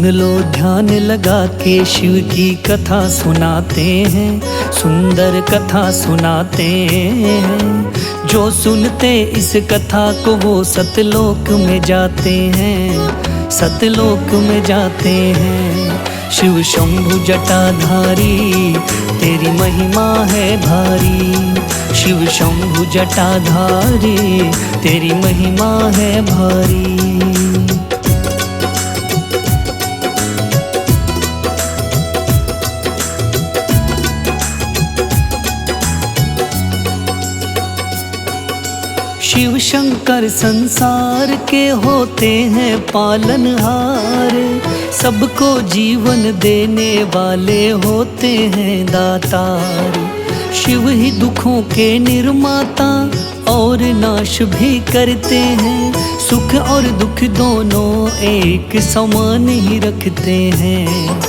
सुन लो ध्यान लगा के शिव की कथा सुनाते हैं, सुंदर कथा सुनाते हैं। जो सुनते इस कथा को वो सतलोक में जाते हैं, सतलोक में जाते हैं। शिव शंभु जटाधारी तेरी महिमा है भारी, शिव शंभु जटाधारी तेरी महिमा है भारी। शिव शंकर संसार के होते हैं पालनहार, सबको जीवन देने वाले होते हैं दातार। शिव ही दुखों के निर्माता और नाश भी करते हैं, सुख और दुख दोनों एक समान ही रखते हैं।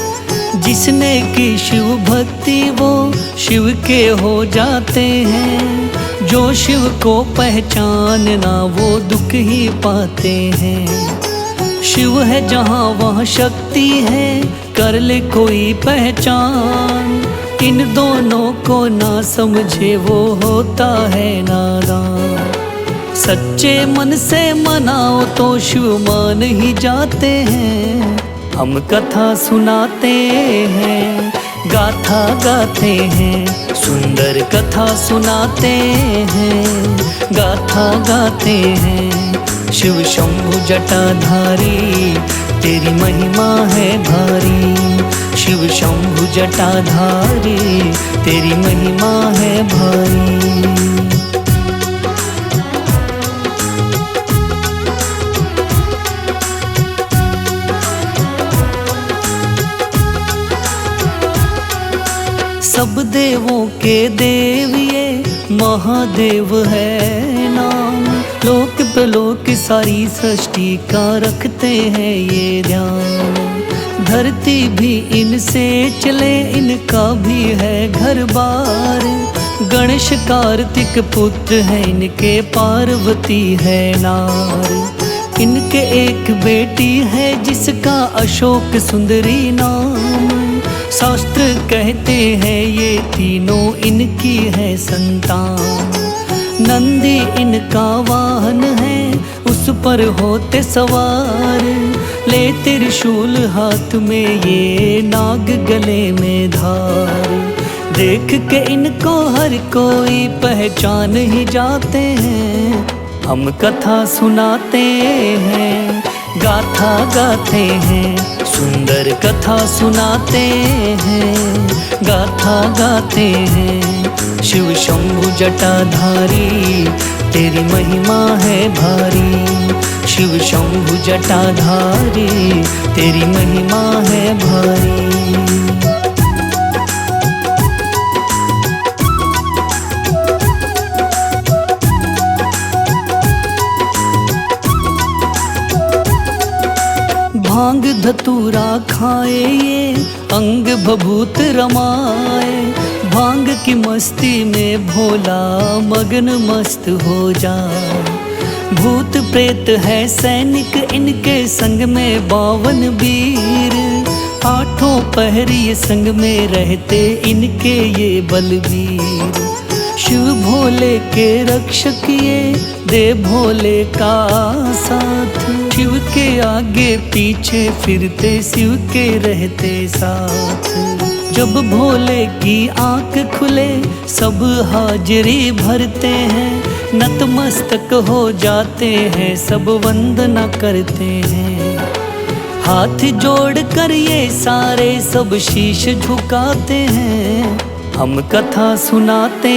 जिसने की शिव भक्ति वो शिव के हो जाते हैं, जो शिव को पहचानना वो दुख ही पाते हैं। शिव है जहाँ वहाँ शक्ति है, कर ले कोई पहचान। इन दोनों को ना समझे वो होता है नादान। सच्चे मन से मनाओ तो शिव मान ही जाते हैं। हम कथा सुनाते हैं, गाथा गाते हैं, सुंदर कथा सुनाते हैं, गाथा गाते हैं। शिव शंभु जटाधारी तेरी महिमा है भारी, शिव शंभु जटाधारी तेरी महिमा है भारी। सब देवों के देव ये महादेव है नाम, लोक प्रलोक सारी सृष्टि का रखते हैं ये ध्यान। धरती भी इनसे चले, इनका भी है घर बार। गणेश कार्तिक पुत्र है इनके, पार्वती है नार। इनके एक बेटी है जिसका अशोक सुंदरी नाम। शास्त्र कहते हैं ये तीनों इनकी है संतान। नंदी इनका वाहन है, उस पर होते सवार। ले त्रिशूल हाथ में ये, नाग गले में धार। देख के इनको हर कोई पहचान ही जाते हैं। हम कथा सुनाते हैं, गाथा गाते हैं, सुंदर कथा सुनाते हैं, गाथा गाते हैं। शिव शंभु जटाधारी तेरी महिमा है भारी, शिव शंभु जटाधारी तेरी महिमा है भारी। भांग धतूरा खाए ये, अंग भभूत रमाए। भांग की मस्ती में भोला मगन मस्त हो जाए। भूत प्रेत है सैनिक इनके, संग में 52 वीर। आठों पहरी संग में रहते इनके ये बलवीर। शिव भोले के रक्षक ये, दे भोले का साथ। शिव के आगे पीछे फिरते, शिव के रहते साथ। जब भोले की आंख खुले सब हाजिरी भरते हैं। नतमस्तक हो जाते हैं, सब वंदना करते हैं। हाथ जोड़ कर ये सारे सब शीश झुकाते हैं। हम कथा सुनाते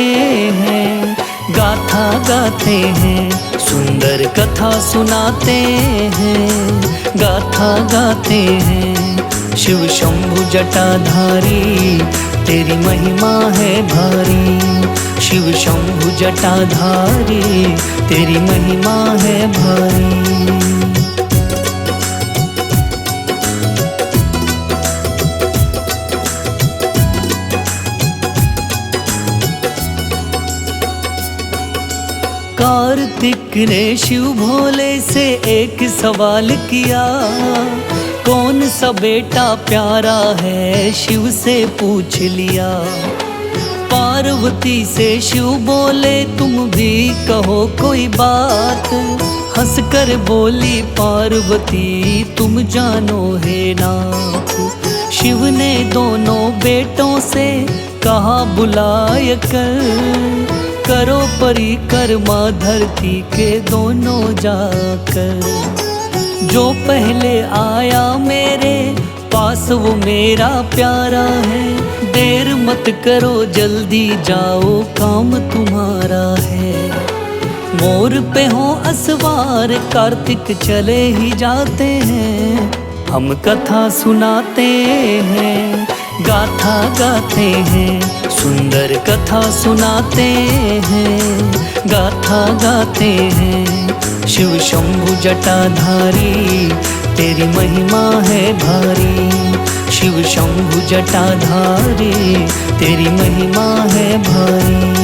हैं, गाथा गाते हैं, सुंदर कथा सुनाते हैं, गाथा गाते हैं। शिव शंभु जटाधारी तेरी महिमा है भारी, शिव शंभु जटाधारी तेरी महिमा है भारी। कार्तिक ने शिव भोले से एक सवाल किया, कौन सा बेटा प्यारा है शिव से पूछ लिया। पार्वती से शिव बोले तुम भी कहो कोई बात। हंसकर बोली पार्वती तुम जानो हे नाथ। शिव ने दोनों बेटों से कहा बुलाय कर, करो परिक्रमा धरती के दोनों जाकर। जो पहले आया मेरे पास वो मेरा प्यारा है। देर मत करो जल्दी जाओ काम तुम्हारा है। मोर पे हो असवार कार्तिक चले ही जाते हैं। हम कथा सुनाते हैं गाथा गाते हैं। सुंदर कथा सुनाते हैं गाथा गाते हैं। शिव शंभु जटाधारी तेरी महिमा है भारी। शिव शंभु जटाधारी तेरी महिमा है भारी।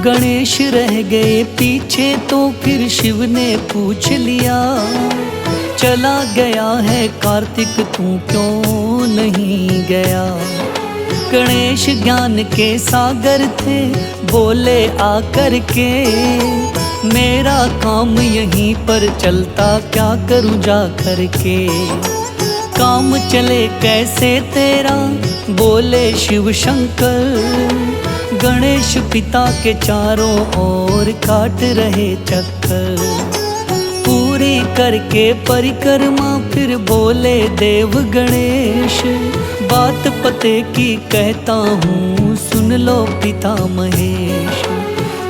गणेश रह गए पीछे तो फिर शिव ने पूछ लिया। चला गया है कार्तिक तू क्यों नहीं गया। गणेश ज्ञान के सागर थे बोले आकर के। मेरा काम यहीं पर चलता क्या करूं जा कर के। काम चले कैसे तेरा बोले शिव शंकर। गणेश पिता के चारों ओर काट रहे चक्कर। पूरी करके परिक्रमा फिर बोले देव गणेश। बात पते की कहता हूँ सुन लो पिता महेश।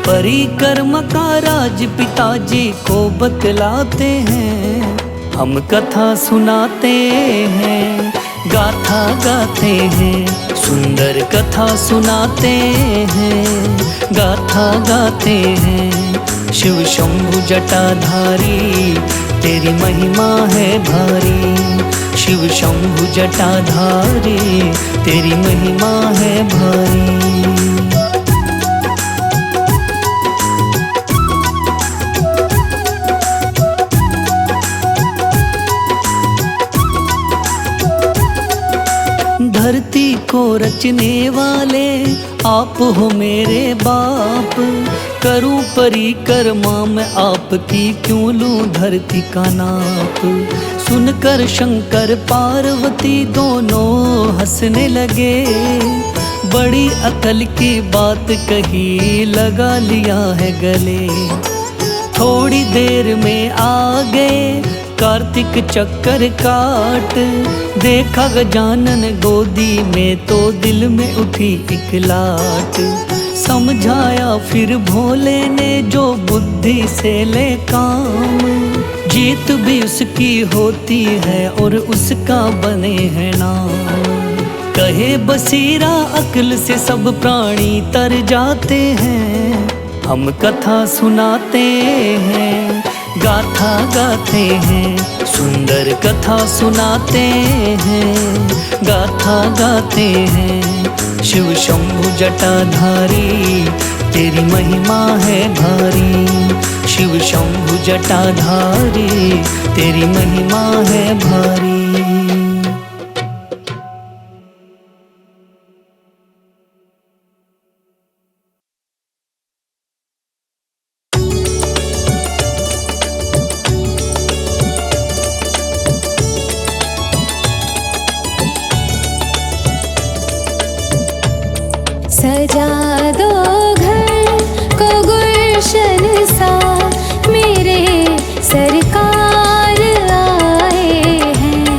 परिक्रमा का राज पिताजी को बतलाते हैं। हम कथा सुनाते हैं गाथा गाते हैं। सुंदर कथा सुनाते हैं गाथा गाते हैं। शिव शंभु जटाधारी तेरी महिमा है भारी। शिव शंभु जटाधारी तेरी महिमा है भारी। धरती को रचने वाले आप हो मेरे बाप। करूं परिक्रमा मैं आपकी क्यों लूं धरती का नाप। सुनकर शंकर पार्वती दोनों हंसने लगे। बड़ी अकल की बात कही लगा लिया है गले। थोड़ी देर में आ गए कार्तिक चक्कर काट। देखा गजानन गोदी में तो दिल में उठी एक लाट। समझाया फिर भोले ने जो बुद्धि से ले काम। जीत भी उसकी होती है और उसका बने है नाम। कहे बसीरा अक्ल से सब प्राणी तर जाते हैं। हम कथा सुनाते हैं गाथा गाते हैं। सुंदर कथा सुनाते हैं गाथा गाते हैं। शिव शंभु जटाधारी तेरी महिमा है भारी। शिव शंभु जटाधारी तेरी महिमा है भारी। सजा दो घर को गुलशन सा। मेरे सरकार आए हैं।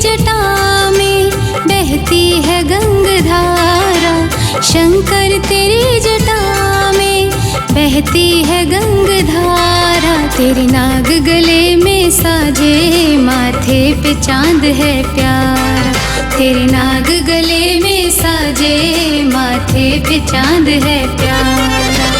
जटा में बहती है गंगधारा। शंकर तेरी जटा में बहती है गंगधारा। तेरे नाग गले में साजे, माथे पे चांद है प्यारा। तेरे नाग गले में साजे, माथे पे चांद है प्यारा।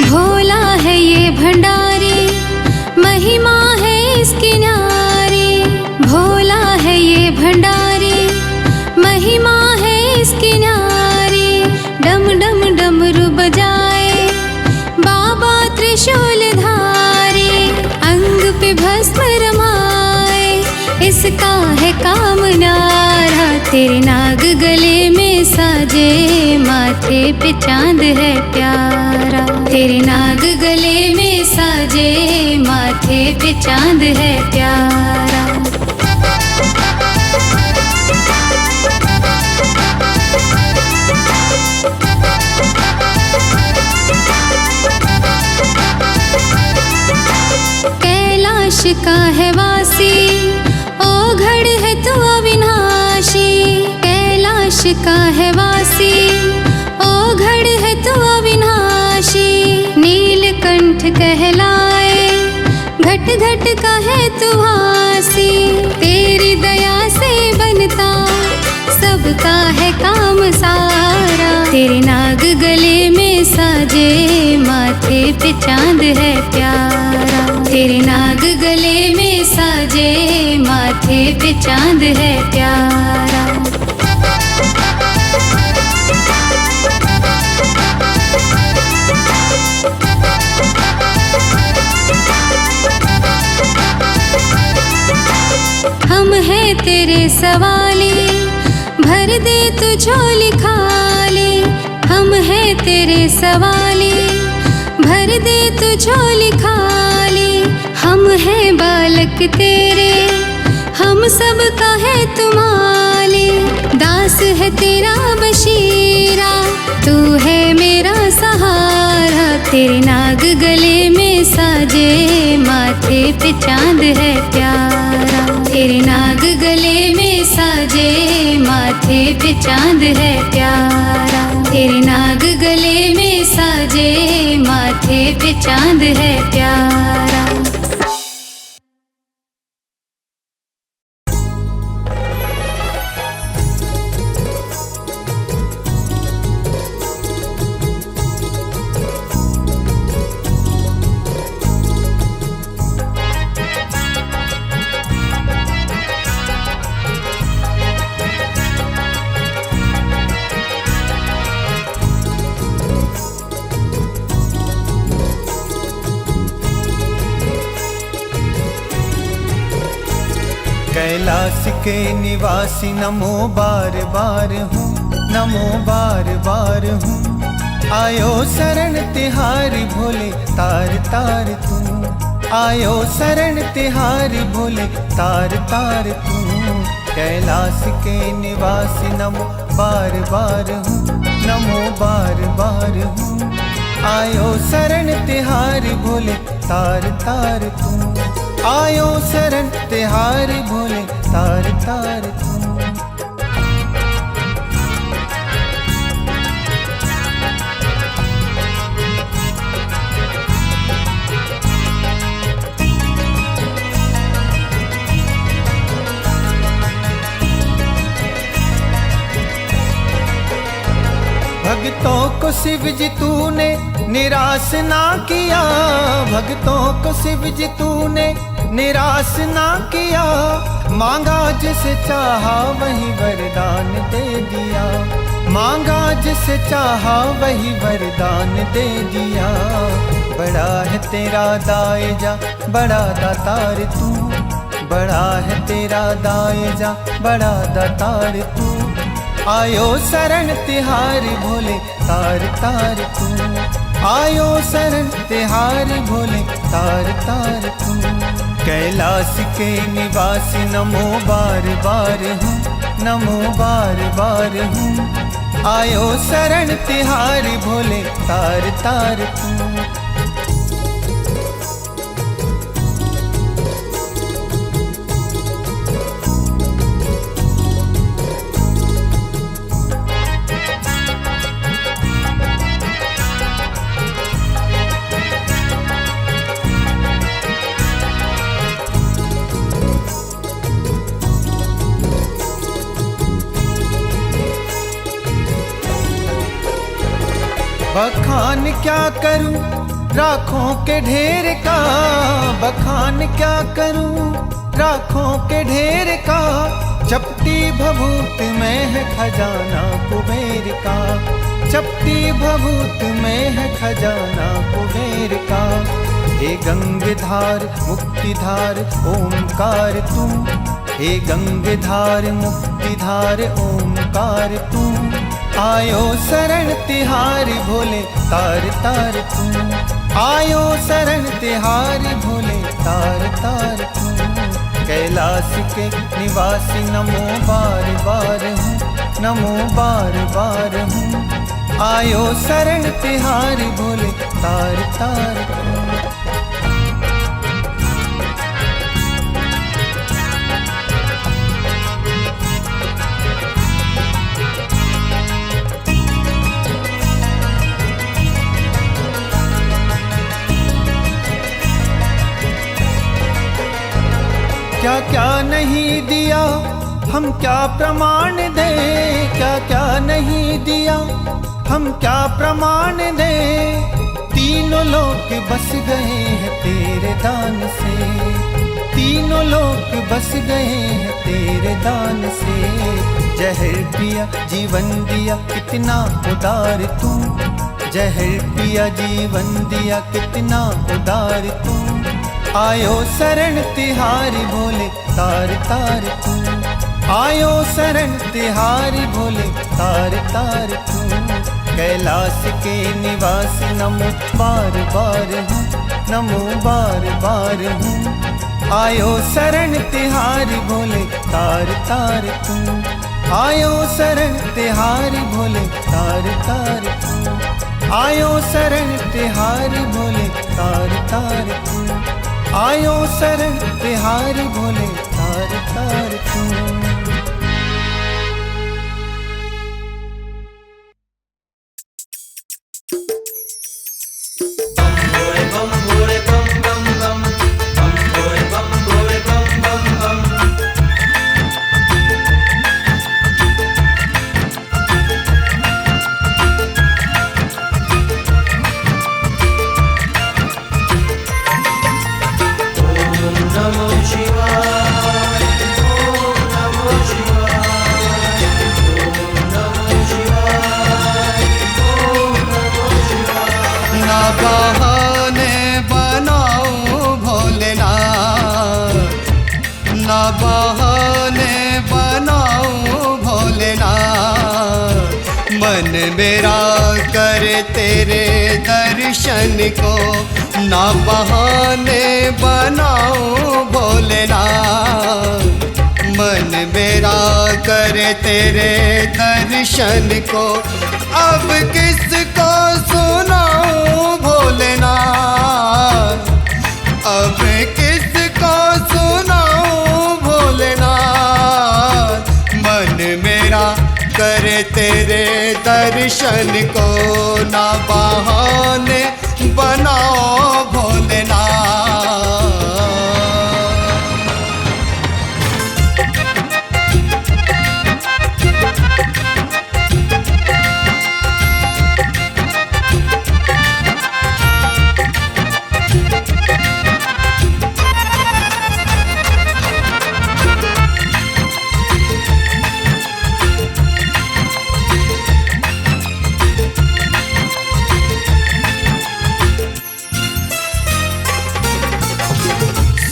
भोला है ये भंडारी, महिमा है इसकी न्यारी। भोला है ये भंडारी, महिमा है इसकी न्यारी। डम डम डमरू बजाए बाबा त्रिशूल धारी। अंग पे भस्म रमाए, इसका है काम न्यारा। तेरे नाग गले में साजे, माथे पे चांद है प्यारा। तेरे नाग गले में साजे, माथे पे चांद है प्यारा। कैलाश का है वासी, ओघड़ है तू अविनाशी। कैलाश का है वासी, ओघड़ है तू अविनाशी। नीलकंठ कहलाए, घट घट का है तू हासी। तेरी दया से बनता सबका है काम सारा। तेरे नाग गले में साजे, माथे पे चांद है प्यारा। तेरे नाग गले में साजे, माथे पे चांद है प्यारा। हम हैं तेरे सवाली, भर दे तू झोली खाली। हम हैं तेरे सवाली, भर दे तू झोली खाली। हम हैं बालक तेरे, हम सब का है तुम्हारी। दास है तेरा बशीरा, तू है मेरा सहारा। तेरे नाग गले में साजे, माथे पे चांद है प्यारा। तेरे नाग गले में साजे, माथे पे चांद है प्यारा। तेरे नाग गले में साजे, माथे पे चांद है प्यारा। कैलाश के निवासी नमो बार बार हूँ, नमो बार बार हूँ। आयो शरण तिहारी भोले तार तार तू। आयो शरण तिहारी भोले तार तार तू। कैलाश के निवासी नमो बार बार हूँ, नमो बार बार हूँ। आयो शरण तिहारी भोले तार तार तू। आयो शरण तिहारी भोले तार तार तू। भक्तों को शिव जी तूने निराश ना किया। भक्तों को शिव जी तूने निराश ना किया। मांगा जिसे चाहा वही वरदान दे दिया। मांगा जिसे चाहा वही वरदान दे दिया। बड़ा है तेरा दायजा, बड़ा दातार तू। बड़ा है तेरा दायजा, बड़ा दातार तू। आयो शरण तिहारी भोले तार तार तू। आयो शरण तिहारी भोले तार तार तू। कैलाश के निवासी नमो बार बार हूँ, नमो बार बार हूँ। आयो शरण तिहारी भोले तार तार तू। बखान क्या करूं राखों के ढेर का, बखान क्या करूं राखों के ढेर का। चपटी भभूत में है खजाना कुबेर का, चपटी भभूत में है खजाना कुबेर का। हे गंगधार मुक्तिधार ओमकार तू, हे गंगधार मुक्तिधार ओमकार तू। आयो शरण तिहारी भोले तार तार तू, आयो शरण तिहारी भोले तार तार तू। कैलाश के निवासी नमो बार बार हूँ, नमो बार बार हूँ। आयो शरण तिहारी भोले तार तार तू। क्या क्या नहीं दिया हम क्या प्रमाण दे, क्या क्या नहीं दिया हम क्या प्रमाण दे। तीनों लोक बस गए हैं तेरे दान से, तीनों लोक बस गए हैं तेरे दान से। जहर पिया जीवन दिया कितना उदार तू, जहर पिया जीवन दिया कितना उदार तू। आयो शरण तिहारी भोले तार तार तू, आयो शरण तिहारी भोले तार तार तू। कैलाश के निवासी नमो बार बार हूँ, नमो बार बार हूँ। आयो शरण तिहारी भोले तार तार तू, आयो शरण तिहारी भोले तार तार तू। आयो शरण तिहारी भोले तार तार तू, आयो शरण तिहारी भोले तार तार तू। मन मेरा करे तेरे दर्शन को, ना बहाने बनाओ भोलेनाथ। मन मेरा करे तेरे दर्शन को, अब किसको सुनाऊं भोलेनाथ, अब किसको सुनाऊं भोलेनाथ। मन मेरा करे तेरे दर्शन को, ना बहाने बनाओ भोलेनाथ।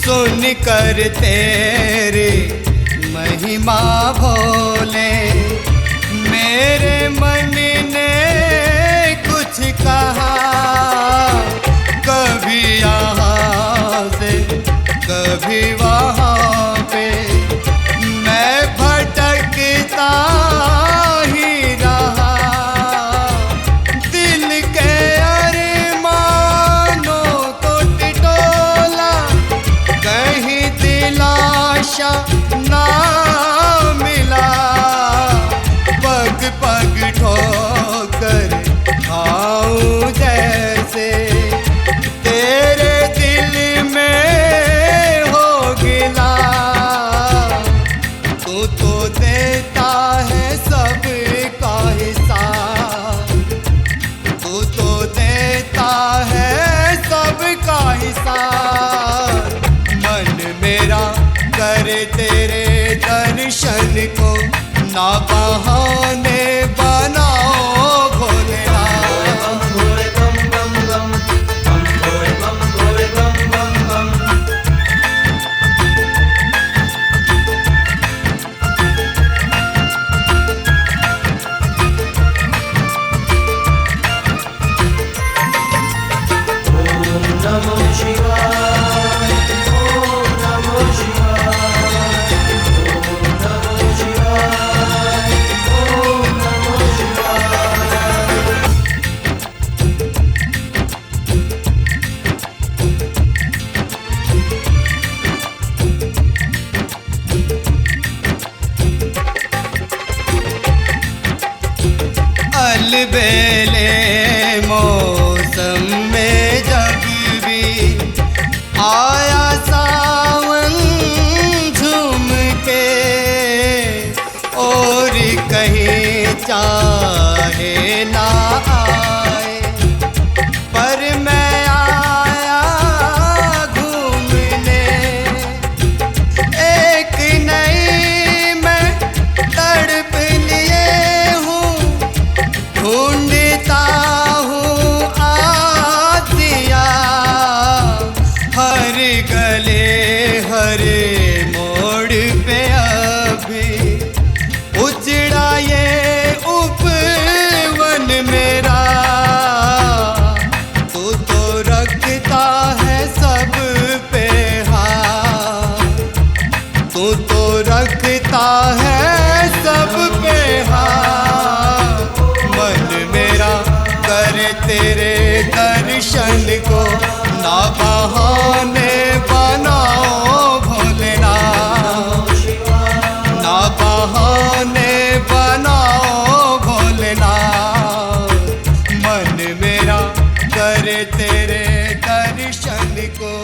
सुन कर तेरी महिमा भोले, मेरे मन ने कुछ कहा। कभी यहाँ से कभी वहाँ पे मैं भटक ना बहाने बनाओ भोलेनाथ। अलबेले मौसम में जब भी आया सावन झूम के, और कहीं चाहे ना आए, पर मैं आया घूमने। एक नई मैं तड़प लिए हूँ, ढूंढता हूँ आसिया, हर गले हर मोड़ पे अभी उजड़ा ये उपवन मेरा। तू तो रखता है सब पे हाथ, तू तो रखता है सब पे हाथ। मन मेरा करे तेरे दर्शन को, ना बहाने बनाओ भोलेनाथ, ना बहाने बनाओ भोलेनाथ। मन मेरा करे तेरे दर्शन को।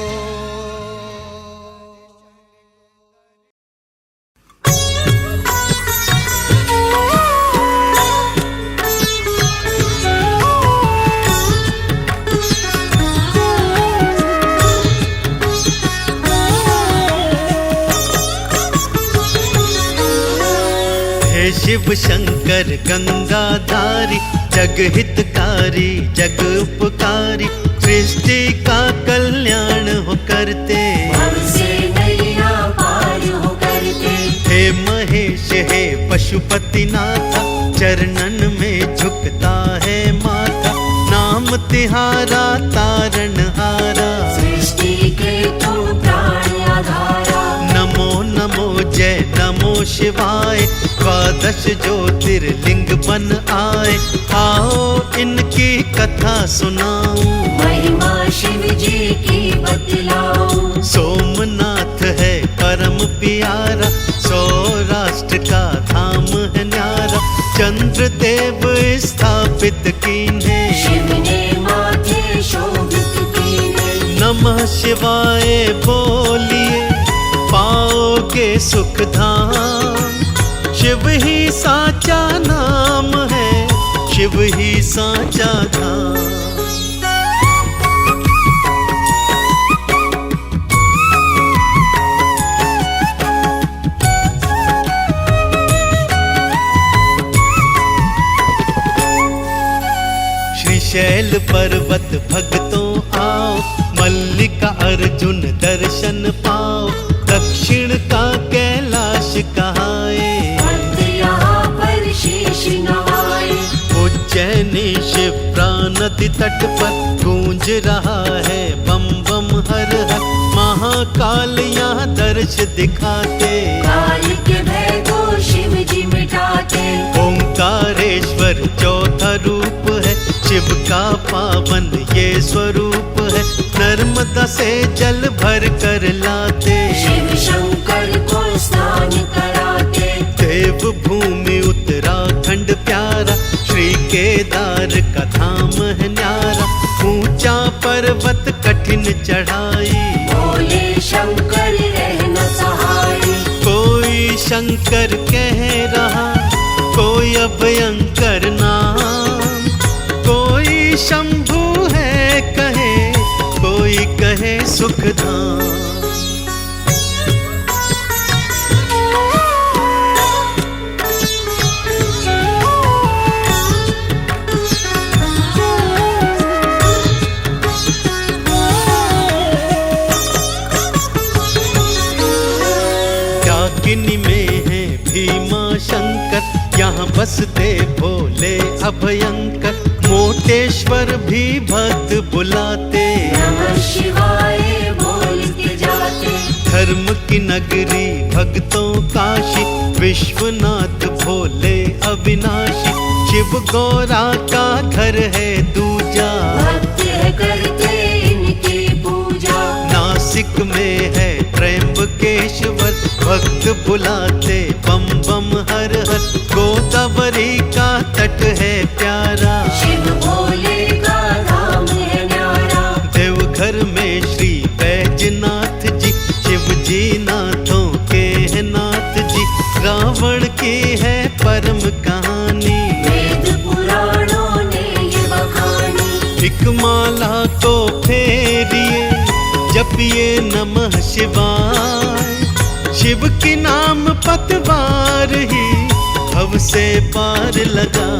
शिव शंकर गंगाधारी, जगहितकारी जग उपकारी, सृष्टि का कल्याण हो करते, हमसे नैया पार हो करते। हे महेश हे पशुपतिनाथा, चरणन में झुकता है माथा, नाम तिहारा तारणहारा, सृष्टि के तुम प्राण आधारा। नमो नमो जय नमो शिवाय, द्वादश ज्योतिर्लिंग बन आए, आओ इनकी कथा सुनाऊं, महिमा शिव जी की बतलाऊं। सोमनाथ है परम प्यारा, सौराष्ट्र का धाम है न्यारा, चंद्र देव स्थापित कीन्हे, शिव ने माथे शोभित कीन्हे। नमः शिवाय बोलिए पाओगे सुख धाम, शिव ही साचा नाम है, शिव ही साचा धाम। श्रीशैल पर्वत भक्तों आओ, मल्लिका अर्जुन दर्शन पाओ, दक्षिण का कैलाश कहाए, यहाँ पर शीश नवाए। उज्जैनी शिप्रा नदी तट पर गूंज रहा है बम बम हर हर, महाकाल यहाँ दर्श दिखाते, काल के भय को शिव जी मिटाते। ओंकारेश्वर चौथा रूप है, शिव का पावन ये स्वरूप है, नर्मदा से जल भर कर लाते, शिव शंकर को स्नान कराते। देव भूमि उत्तराखंड प्यारा, श्री केदार का धाम है न्यारा, ऊंचा पर्वत कठिन चढ़ाई, बोले शंकर रहना सहाय। कोई शंकर कह रहा कोई अभयंकर नाम, कोई शंभु है कहे कोई कहे सुखधाम। बसते भोले अभयंकर, मोटेश्वर भी भक्त बुलाते। नमः शिवाय बोलते जाते, धर्म की नगरी भक्तों काशी, विश्वनाथ भोले अविनाशी, शिव गौरा का घर है दूजा। भक्त करते इनकी पूजा, नासिक में है त्र्यंबकेश्वर, भक्त बुलाते बम बम हर हर, गोदावरी का तट है प्यारा। शिव भोले का धाम है न्यारा, देवघर में श्री बैजनाथ जी, शिव जी नाथों के हैं नाथ जी। रावण की है परम कहानी, वेद पुराणों ने ये बखानी। एक माला को फेरिए, जपिए नमः शिवाय, शिव की नाम पतवार ही भव से पार लगा।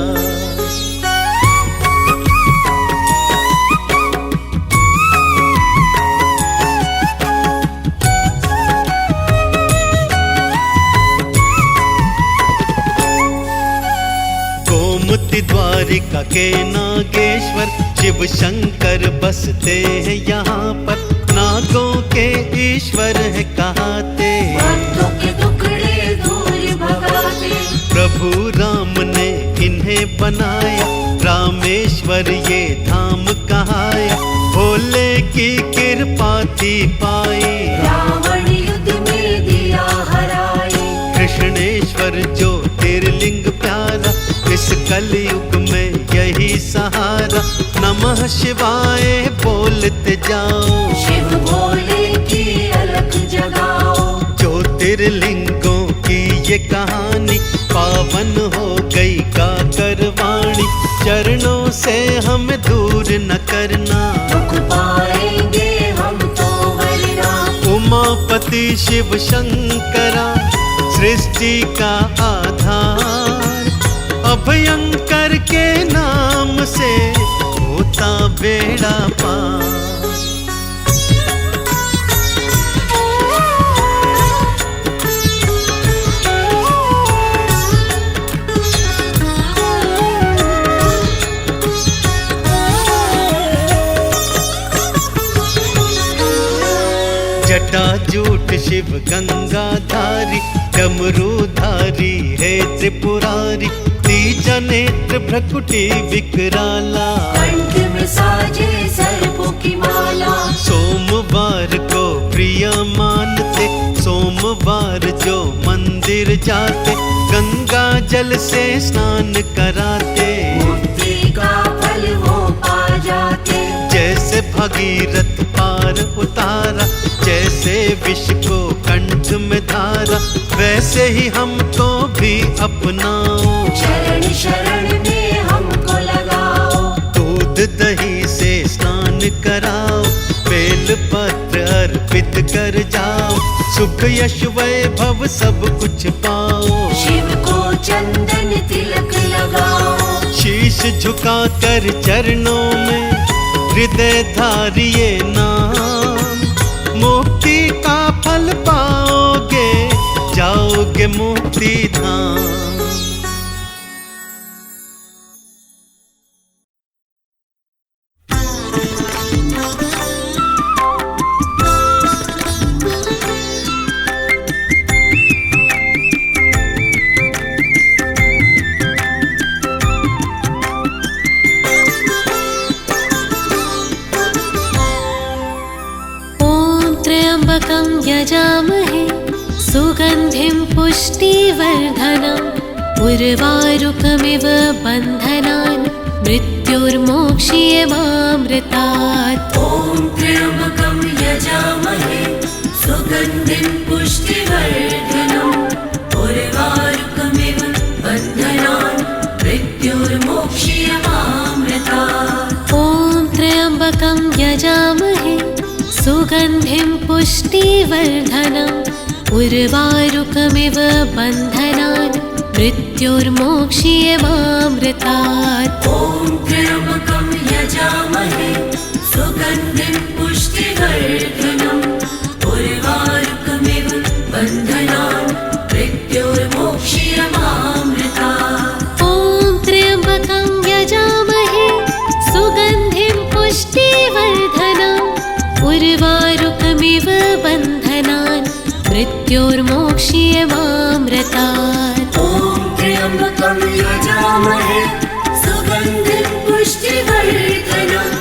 गोमती द्वारिका के नागेश्वर, शिव शंकर बसते हैं यहाँ पर, नागों के ईश्वर है कहाते। भक्तों के टुकड़े दूर भगाते, प्रभु राम ने इन्हें बनाया, रामेश्वर ये धाम कहाया, भोले की कृपा थी पाई। रावण युद्ध में दिया हराई, कृष्णेश्वर ज्योतिर्लिंग प्यारा, इस कलयुग में यही सहारा। नमः शिवाय बोलते जाओ, शिव भोले की अलख जगाओ। ज्योतिर्लिंगों की ये कहानी, पावन हो गई गाकर वाणी, चरणों से हम दूर न करना। दुख पाएंगे हम तो वरना, उमापति शिव शंकरा, सृष्टि का आधार, अभयंकर के नाम से होता बेड़ा पार। जटाजूट शिव गंगाधारी, डमरूधारी है त्रिपुरारी, तीजा नेत्र भ्रकुटी विकराला, कंठ में साजे सर्पों की माला। सोमवार को प्रिय मानते, सोमवार जो मंदिर जाते, गंगा जल से स्नान कराते। मुक्ति का फल वो पा जाते, जैसे भगीरथ पार उतारा, जैसे विष को कंठ में धारा, वैसे ही हमको भी अपनाओ। शरण शरण में हमको लगाओ, दूध दही से स्नान कराओ, बेल पत्र अर्पित कर जाओ, सुख यश वैभव सब कुछ पाओ। शिव को चंदन तिलक लगाओ, शीश झुका कर चरणों में हृदय धारिये नाम, मुक्ति का फल पाओगे, जाओगे मुक्ति धाम। त्र्यम्बकं यजामहे सुगन्धिं पुष्टिवर्धनम् उर्वारुकमिव बन्धनान् मृत्युर्मोक्ष्यमामृतात्। ॐ त्र्यम्बकं यजामहे सुगन्धिं पुष्टिवर्धनम् उर्वारुकमिव बन्धनान् मृत्युर्मोक्ष्यमामृतात्। ॐ त्र्यम्बकं यजामहे सुगन्धिं पुष्टिवर्धनम् उर्वारुकमिव बन्धनान् मृत्युर्मोक्ष्यमामृतात्। ॐ त्र्यम्बकं यजामहे सुगन्धिं पुष्टिवर्धनम् उर्वारुकमिव बन्धनान् मृत्युर्मोक्ष्यमामृतात्। उर्वारुकमिव बन्धनान् मृत्योर्मोक्ष्यमामृतात्। ॐ त्र्यम्बकं यजामहे सुगन्धिं पुष्टिवर्धनम्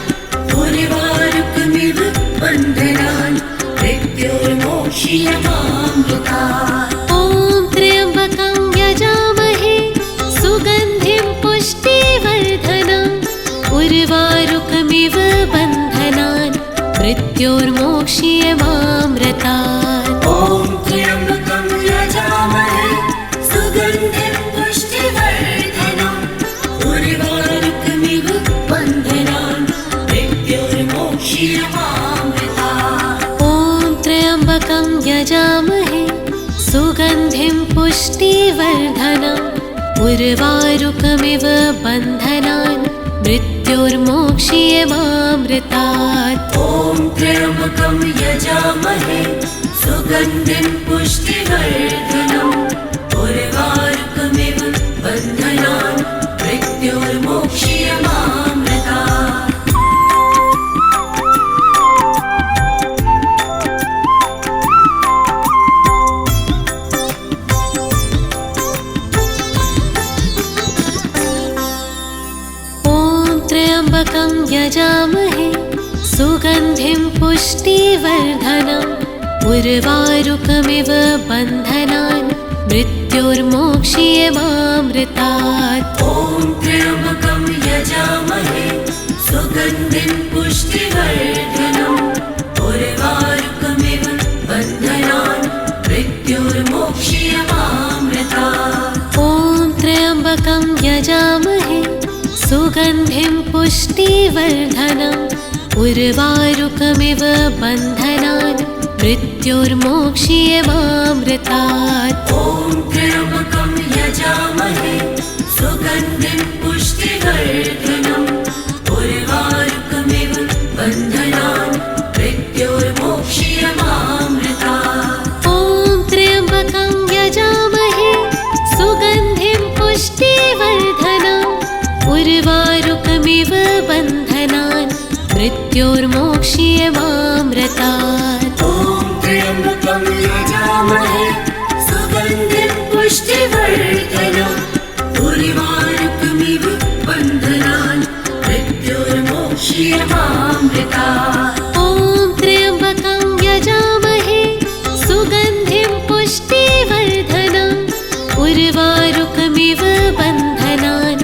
उर्वारुकमिव बन्धनान् मृत्योर्मोक्ष्यमामृतात्। ॐ त्र्यम्बकं यजामहे सुगन्धिं पुष्टिवर्धनम् उर्वारुकमिव बन्धनान् मृत्योर्मोक्ष्यमामृतात्। ॐ त्र्यम्बकं यजामहे सुगन्धिं पुष्टिवर्धनम् उर्वारुकमिव बन्धनान् मृत्योर्मोक्ष्यमामृतात्। ॐ त्र्यम्बकं यजामहे सुगन्धिं पुष्टिवर्धनम् उर्वारुकमिव बन्धनान् मृत्योर्मोक्ष्यमामृतात्। ॐ त्र्यम्बकं यजामहे सुगन्धिं पुष्टिवर्धनम् उर्वारुकमिव बन्धनान् मृत्योर्मोक्ष्यमामृतात्। त्र्यम्बकं यजामहे सुगन्धिं पुष्टिवर्धनम् उर्वारुकमिव बन्धनान् मृत्योर्मोक्ष्यमामृतात्। ॐ त्र्यम्बकं यजामहे सुगन्धिं पुष्टिवर्धनम् उर्वारुकमिव बन्धनान् मृत्योर्मोक्ष्यमामृतात्। ॐ त्र्यम्बकं यजामहे सुगन्धिं पुष्टिवर्धनम् उर्वारुकमिव बन्धनान् मृत्योर्मोक्ष्यमामृतात्। ॐ त्र्यम्बकं यजामहे सुगन्धिं पुष्टिवर्धनम् उर्वारुकमिव बन्धनान् मृत्योर्मोक्ष्यमामृतात्। ॐ त्र्यम्बकं यजामहे सुगन्धिं पुष्टिवर्धनम् उर्वारुकमिव बन्धनान् मृत्योर्मोक्ष्यमामृतात्। ॐ त्र्यम्बकं यजामहे सुगन्धिं पुष्टिवर्धनम् उर्वारुकमिव बन्धनान् मृत्योर्मोक्ष्यमामृतात्। ॐ त्र्यम्बकं यजामहे सुगन्धिं पुष्टिवर्धनम् उर्वारुकमिव बन्धनान्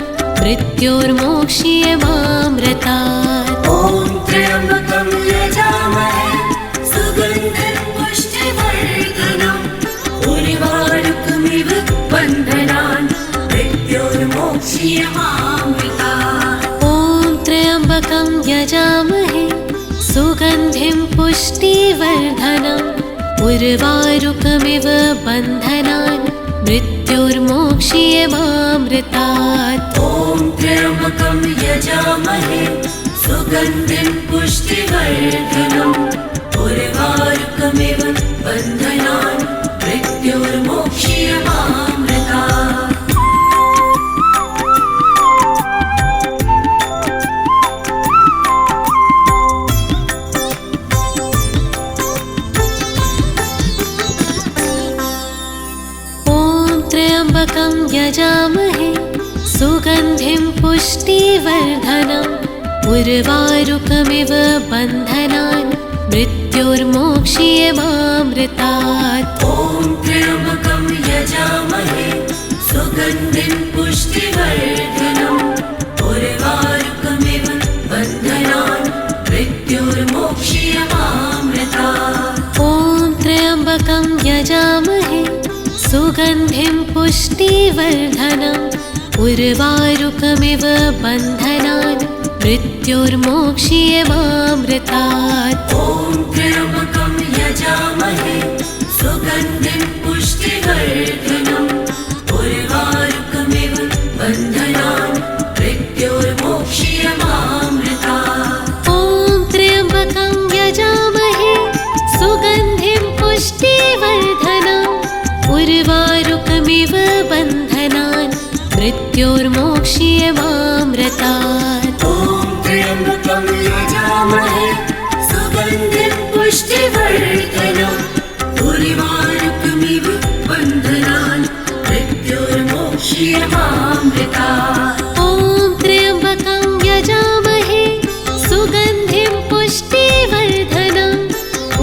मृत्योर्मोक्ष्यमामृतात्। ॐ त्र्यम्बकं यजामहे सुगन्धिं पुष्टिवर्धनम् उर्वारुकमिव बन्धनान् मृत्योर्मोक्ष्यमामृतात्। ॐ त्र्यम्बकं यजामहे सुगन्धिं पुष्टिवर्धनम् उर्वारुकमिव बन्धनान् मृत्योर्मोक्ष्यमामृतात्। ॐ त्र्यम्बकं यजामहे सुगन्धिं पुष्टिवर्धनम् उर्वारुकमिव बन्धनान् मृत्योर्मोक्ष्यमामृतात्। त्र्यम्बकं यजामहे सुगन्धिं पुष्टिवर्धनम् उर्वारुकमिव बन्धनान् मृत्योर्मोक्ष्यमामृतात्। ॐ त्र्यम्बकं यजामहे सुगन्धिं पुष्टिवर्धनम् उर्वारुकमिव बन्धनान् मृत्योर्मोक्ष्यमामृतात्। ॐ त्र्यम्बकं यजामहे सुगन्धिं पुष्टिवर्धनम् उर्वारुकमिव बन्धनान् मृत्योर्मोक्ष्यमामृतात्। ॐ त्र्यम्बकं यजामहे सुगन्धिं पुष्टिवर्धनम् उर्वारुकमिव बन्धनान् मृत्योर्मोक्ष्यमामृतात्। ॐ त्र्यम्बकं यजामहे सुगन्धिं पुष्टिवर्धनम् उर्वारुकमिव बन्धनान् मृत्योर्मोक्ष्यमामृतात्। ॐ त्र्यम्बकं यजामहे सुगन्धिं पुष्टिवर्धनम्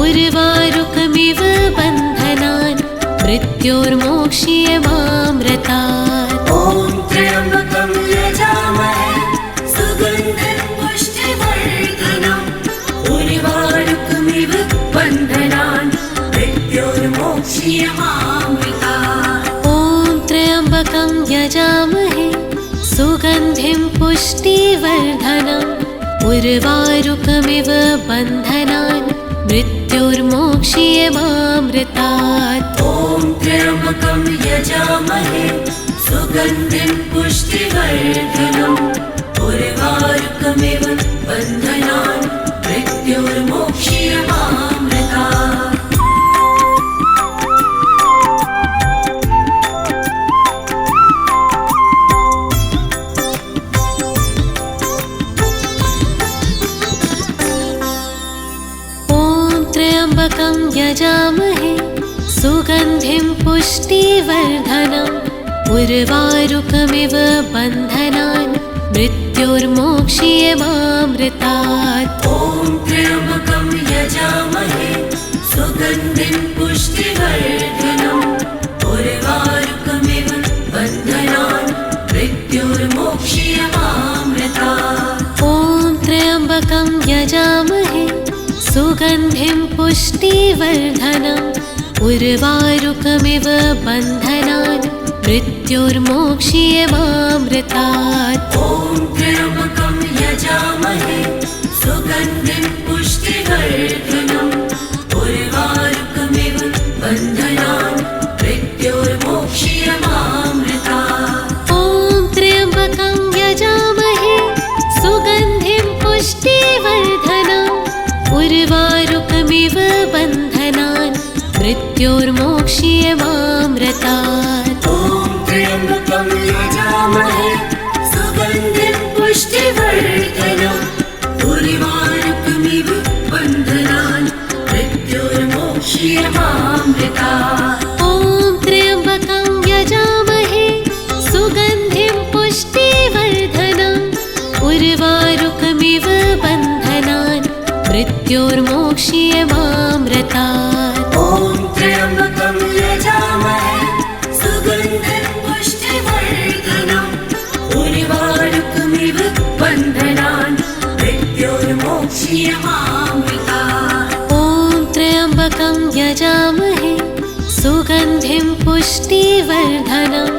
उर्वारुकमिव बन्धनान् मृत्योर्मोक्ष्यमामृतात्। ॐ त्र्यम्बकं यजामहे सुगन्धिं पुष्टिवर्धनम् उर्वारुकमिव बन्धनान् मृत्योर्मोक्ष्यमामृतात्। ॐ त्र्यम्बकं यजामहे सुगन्धिं पुष्टिवर्धनम् उर्वारुकमिव बन्धनान् मृत्योर्मोक्ष्यमामृतात्। ॐ त्र्यम्बकं यजामहे सुगन्धिं पुष्टिवर्धनम् उर्वारुकमिव बन्धनान् मृत्योर्मोक्ष्यमामृतात्। त्र्यम्बकं यजामहे सुगन्धिं पुष्टिवर्धनम् उर्वारुकमिव बन्धनान् मृत्योर्मोक्ष्यमामृतात्। ॐ त्र्यम्बकं यजामहे सुगन्धिं पुष्टिवर्धनम् उर्वारुकमिव बन्धनान् मृत्योर्मोक्ष्यमामृतात्। ॐ त्र्यम्बकं यजामहे सुगन्धिं पुष्टिवर्धनम् उर्वारुकमिव बन्धनान् मृत्योर्मोक्ष्यमामृतात्। ॐ त्र्यम्बकं यजामहे सुगन्धिं पुष्टिवर्धनम् उर्वारुकमिव बन्धनान् मृत्योर्मोक्ष्यमामृतात्। ॐ त्र्यम्बकं यजामहे सुगन्धिं पुष्टिवर्धनम् उर्वारुकमिव बन्धनान् मृत्योर्मोक्ष्यमामृतात्। ॐ त्र्यम्बकं यजामहे सुगन्धिं पुष्टिवर्धनम् उर्वारुकमिव बन्धनान् मृत्योर्मोक्ष्यमामृतात्। ॐ त्र्यम्बकं यजामहे सुगन्धिं पुष्टिवर्धनम् उर्वारुकमिव बन्धनान् मृत्योर्मोक्ष्यमामृतात्। ॐ त्र्यम्बकं यजामहे सुगन्धिं पुष्टिवर्धनम् उर्वारुकमिव बन्धनान् मृत्योर्मोक्ष्यमामृतात्। ॐ त्र्यम्बकं यजामहे सुगन्धिं पुष्टिवर्धनम्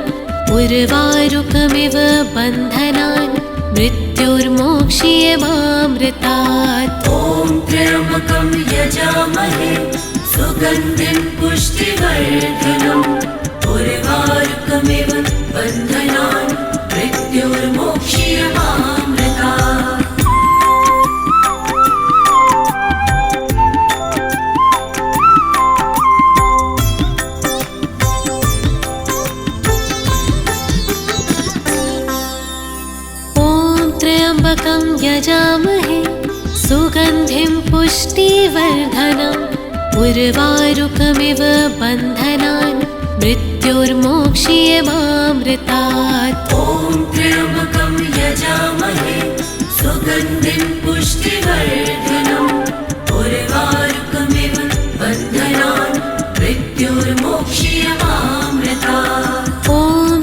उर्वारुकमिव बन्धनान् मृत्योर्मोक्ष्यमामृतात्। ॐ त्र्यम्बकं यजामहे सुगन्धिं पुष्टिवर्धनम् उर्वारुकमिव बन्धनान् मृत्योर्मोक्ष्यमामृतात्। त्र्यम्बकं यजामहे सुगन्धिं पुष्टिवर्धनम् उर्वारुकमिव बन्धनान् मृत्योर्मोक्ष्यमामृतात्। ॐ त्र्यम्बकं यजामहे सुगन्धिं पुष्टिवर्धनम् उर्वारुकमिव बन्धनान् मृत्योर्मोक्ष्यमामृतात्। ॐ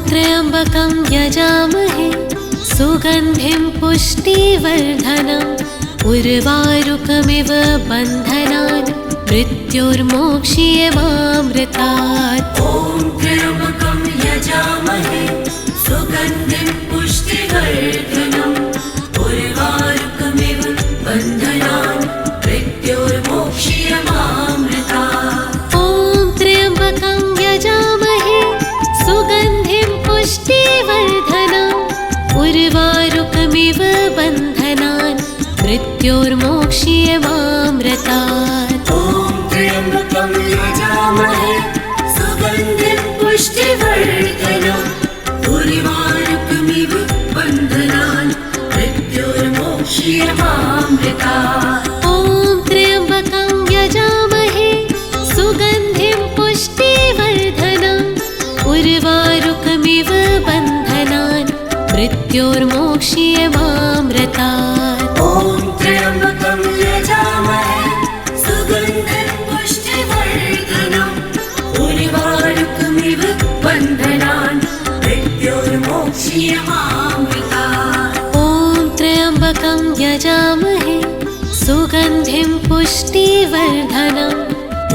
त्र्यम्बकं यजामहे सुगन्धिं पुष्टिवर्धनम् उर्वारुकमिव बन्धनान् मृत्योर्मोक्ष्यमामृतात्। ॐ त्र्यम्बकं यजामहे सुगन्धिं पुष्टिवर्धनम् उर्वारुकमिव बन्धनान् मृत्योर्मोक्ष्यमामृतात्। ॐ त्र्यम्बकं यजामहे सुगन्धिं पुष्टिवर्धनम् उर्वारुकमिव बन्धनान् मृत्योर्मोक्ष्यमामृतात्। ॐ त्र्यम्बकं यजामहे सुगन्धिं पुष्टिवर्धनम् उर्वारुकमिव बन्धनान् मृत्योर्मोक्ष्यमामृतात्। ॐ त्र्यम्बकं यजामहे सुगन्धिं पुष्टिवर्धनम् उर्वारुकमिव बन्धनान् मृत्योर्मोक्ष्यमामृतात्। ॐ त्र्यम्बकं यजामहे सुगन्धिं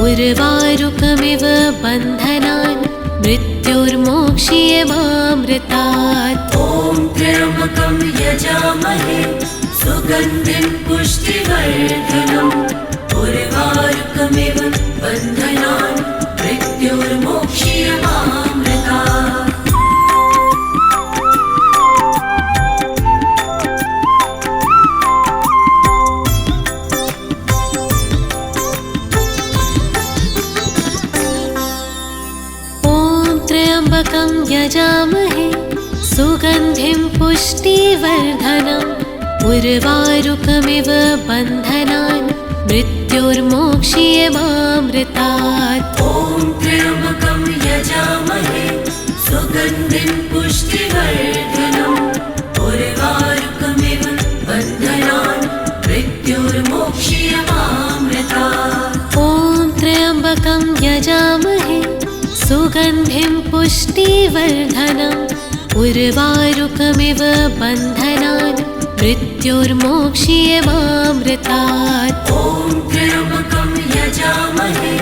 उर्वारुकमिव बन्धनान् मृत्योर्मोक्ष्यमामृतात्। ॐ त्र्यम्बकं यजामहे सुगन्धिं पुष्टिवर्धनम् उर्वारुकमिव बन्धनान् मृत्योर्मोक्ष्यमामृतात्। त्र्यम्बकं यजामहे सुगन्धिं पुष्टिवर्धनम् उर्वारुकमिव बन्धनान् मृत्योर्मोक्ष्यमामृतात्। ॐ त्र्यम्बकं यजामहे सुगन्धिं पुष्टिवर्धनम् उर्वारुकमिव बन्धनान् मृत्योर्मोक्ष्यमामृतात्। ॐ त्र्यम्बकं यजामहे सुगन्धिं पुष्टिवर्धनम् उर्वारुकमिव बन्धनान् मृत्योर्मोक्ष्यमामृतात्। ॐ त्र्यम्बकं यजामहे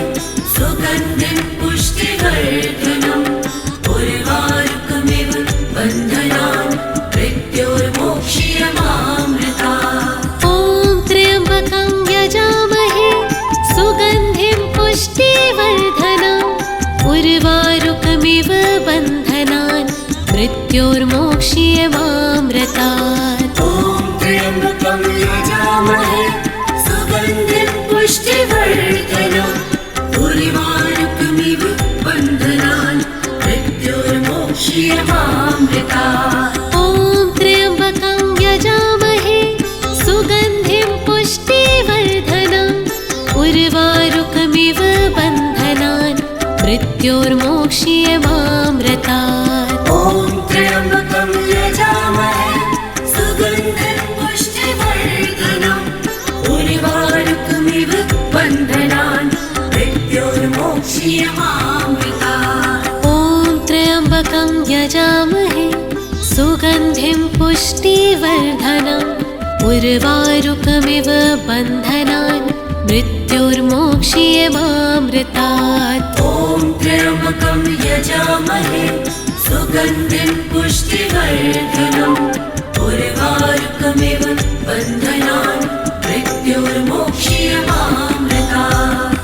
सुगन्धिं पुष्टिवर्धनम् उर्वारुकमिव बन्धनान् मृत्योर्मोक्ष्यमामृतात्। ॐ त्र्यम्बकं यजामहे सुगन्धिं पुष्टिवर्धनम् उर्वारुकमिव बन्धनान् मृत्योर्मोक्ष्यमामृतात्। ॐ त्र्यम्बकं यजामहे सुगन्धिं पुष्टिवर्धनम् उर्वारुकमिव बन्धनान् मृत्योर्मोक्ष्यमामृतात्। ॐ त्र्यम्बकं यजामहे सुगन्धिं पुष्टिवर्धनम् उर्वारुकमिव बन्धनान् मृत्योर्मोक्ष्यमामृतात्। ॐ त्र्यम्बकं यजामहे सुगन्धिं पुष्टिवर्धनम् उर्वारुकमिव बन्धनान् मृत्योर्मोक्ष्यमामृतात्। ॐ त्र्यम्बकं यजामहे सुगन्धिं पुष्टिवर्धनम् उर्वारुकमिव बन्धनान् मृत्योर्मोक्ष्यमामृतात्। ॐ त्र्यम्बकं यजामहे सुगन्धिं पुष्टिवर्धनम् उर्वारुकमिव बन्धनान् मृत्योर्मोक्ष्यमामृतात्।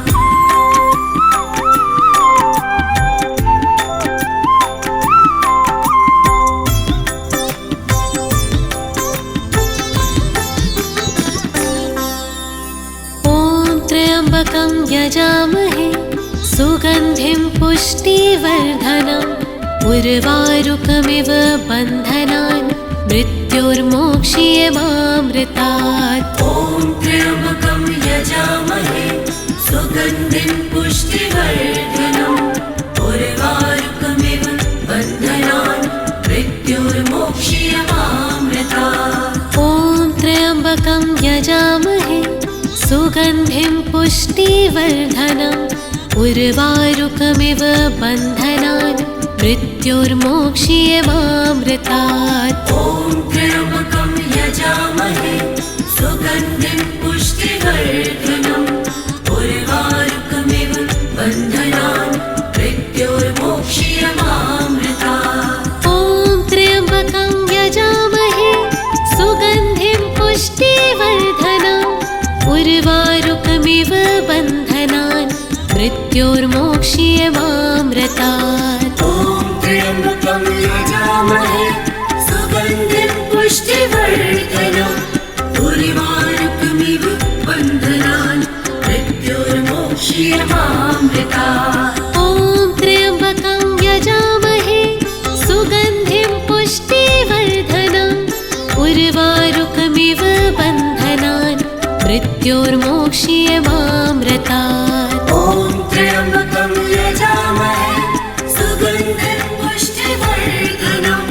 त्र्यम्बकं यजामहे सुगन्धिं पुष्टिवर्धनम् उर्वारुकमिव बन्धनान् मृत्योर्मोक्ष्यमामृतात्। ॐ त्र्यम्बकं यजामहे सुगन्धिं पुष्टिवर्धनम् उर्वारुकमिव बन्धनान् मृत्योर्मोक्ष्यमामृतात्। ॐ त्र्यम्बकं यजामहे सुगन्धिं पुष्टिवर्धनम् उर्वारुकमिव बन्धनान् मृत्योर्मोक्ष्यमामृतात्। ॐ त्र्यम्बकं यजामहे सुगन्धिं पुष्टिवर्धनम् उर्वारुकमिव बन्धनान् मृत्योर्मोक्ष्यमामृतात्। ॐ त्र्यम्बकं यजामहे सुगन्धिं पुष्टिवर्धनम् उर्वारुकमिव बन्धनान् मृत्योर्मोक्ष्यमामृतात्। ॐ त्र्यम्बकं यजामहे सुगन्धिं पुष्टिवर्धनम् उर्वारुकमिव बन्धनान् मृत्योर्मोक्ष्यमामृतात्। ॐ त्र्यम्बकं यजामहे सुगन्धिं पुष्टिवर्धनम् उर्वारुकमिव बन्धनान् मृत्योर्मोक्ष्यमामृतात्। ॐ त्र्यम्बकं यजामहे सुगन्धिं पुष्टिवर्धनम्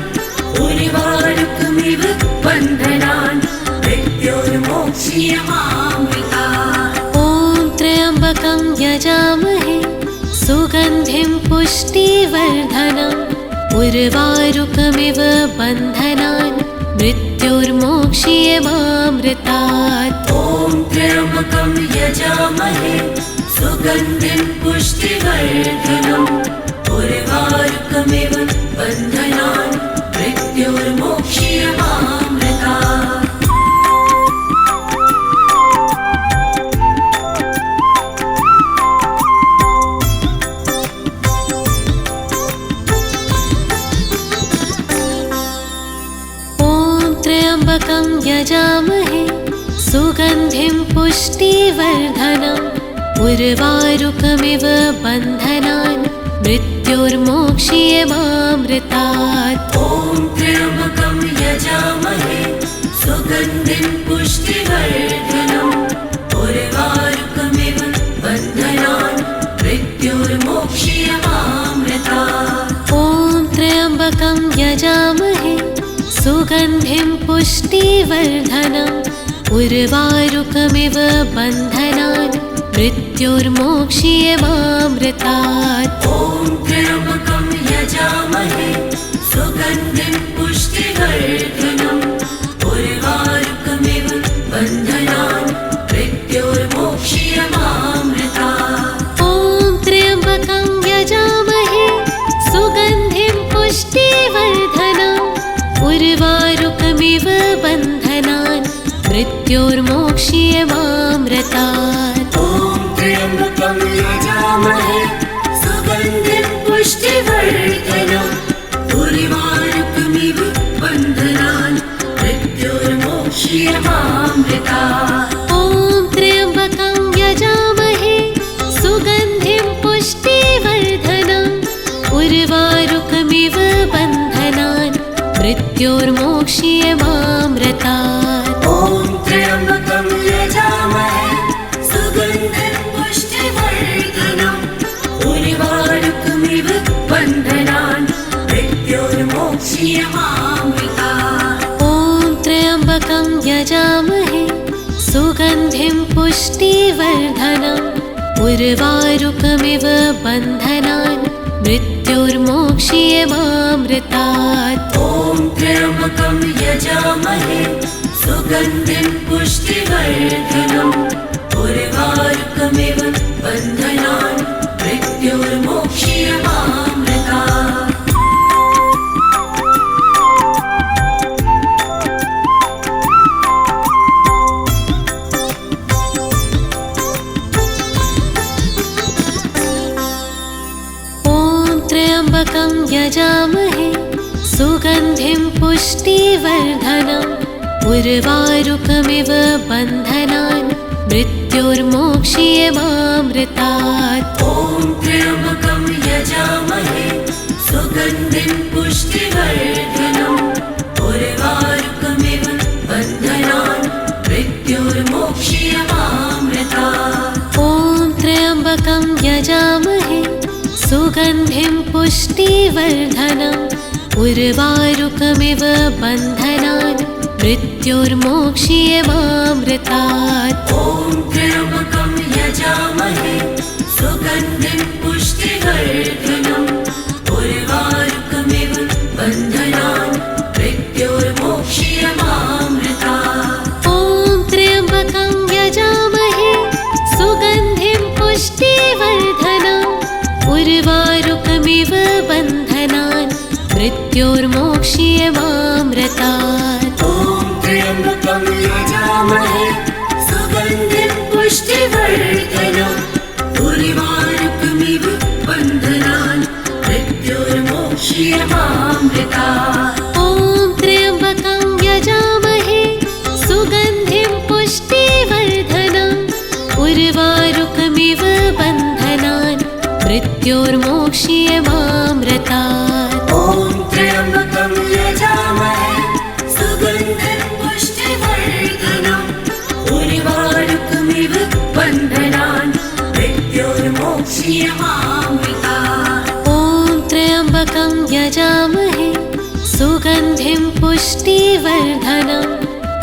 उर्वारुकमिव बन्धनान् मृत्योर्मोक्ष्यमामृतात्। ॐ त्र्यम्बकं यजामहे सुगन्धिं पुष्टिवर्धनम् उर्वारुकमिव बन्धनान् मृत्योर्मोक्ष्यमामृतात्। ॐ त्र्यम्बकं यजामहे सुगन्धिं पुष्टिवर्धनम् उर्वारुकमिव बन्धनान् मृत्योर्मोक्ष्यमामृतात्। त्र्यम्बकं यजामहे सुगन्धिं पुष्टिवर्धनम् उर्वारुकमिव बन्धनान् मृत्योर्मोक्ष्यमामृतात्। ॐ त्र्यम्बकं यजामहे सुगन्धिं पुष्टिवर्धनम् उर्वारुकमिव बन्धनान् मृत्योर्मोक्ष्यमामृतात्। ॐ त्र्यम्बकं यजामहे सुगन्धिं पुष्टिवर्धनम् उर्वारुकमिव बन्धनान् मृत्योर्मोक्ष्यमामृतात्। ॐ त्र्यम्बकं यजामहे सुगन्धिं पुष्टिवर्धनम् उर्वारुकमिव बन्धनान् मृत्योर्मोक्ष्यमामृतात्। ॐ त्र्यम्बकं यजामहे सुगन्धिं पुष्टिवर्धनम् उर्वारुकमिव बन्धनान् मृत्योर्मोक्ष्यमामृतात्। ॐ त्र्यम्बकं यजामहे सुगन्धिं पुष्टिवर्धनम् उर्वारुकमिव बन्धनान् मृत्योर्मोक्ष्यमामृतात्। ॐ त्र्यम्बकं यजामहे सुगन्धिं पुष्टिवर्धनम् उर्वारुकमिव बन्धनान् मृत्योर्मोक्ष्यमामृतात्। ॐ त्र्यम्बकं यजामहे सुगन्धिं पुष्टिवर्धनम् उर्वारुकमिव बन्धनान् मृत्योर्मोक्ष्यमामृतात्। ॐ त्र्यम्बकं यजामहे सुगन्धिं पुष्टिवर्धनम् उर्वारुकमिव बन्धनान् मृत्योर्मोक्ष्यमामृतात्। ॐ त्र्यम्बकं यजामहे सुगन्धिं पुष्टिवर्धनम् उर्वारुकमिव बन्धनान् मृत्योर्मोक्ष्यमामृतात्। त्र्यम्बकं यजामहे सुगन्धिं पुष्टिवर्धनम् उर्वारुकमिव बन्धनान् मृत्योर्मोक्ष्यमामृतात्। ॐ त्र्यम्बकं यजामहे सुगन्धिं पुष्टिवर्धनम् उर्वारुकमिव बन्धनान् मृत्योर्मोक्ष्यमामृतात्। ॐ त्र्यम्बकं यजामहे सुगन्धिं पुष्टिवर्धनम् उर्वारुकमिव बन्धनान् मृत्योर्मोक्ष्यमामृतात्। ॐ त्र्यम्बकं यजामहे सुगन्धिं पुष्टिवर्धनम् उर्वारुकमिव बन्धनान् मृत्योर्मोक्ष्यमामृतात्। ॐ त्र्यम्बकं यजामहे सुगन्धिं पुष्टिवर्धनम् उर्वारुकमिव बन्धनान् मृत्योर्मोक्ष्यमामृतात्। ॐ त्र्यम्बकं यजामहे सुगन्धिं पुष्टिवर्धनम् उर्वारुकमिव बन्धनान् मृत्योर्मोक्ष्यमामृतात्। ॐ त्र्यम्बकं यजामहे सुगन्धिं पुष्टिवर्धनम् उर्वारुकमिव बन्धनान् मृत्योर्मोक्ष्यमामृतात्। ॐ त्र्यम्बकं यजामहे सुगन्धिं पुष्टिवर्धनम् उर्वारुकमिव बन्धनान् मृत्योर्मोक्ष्यमामृतात्। ॐ त्र्यम्बकं यजामहे सुगन्धिं पुष्टिवर्धनम्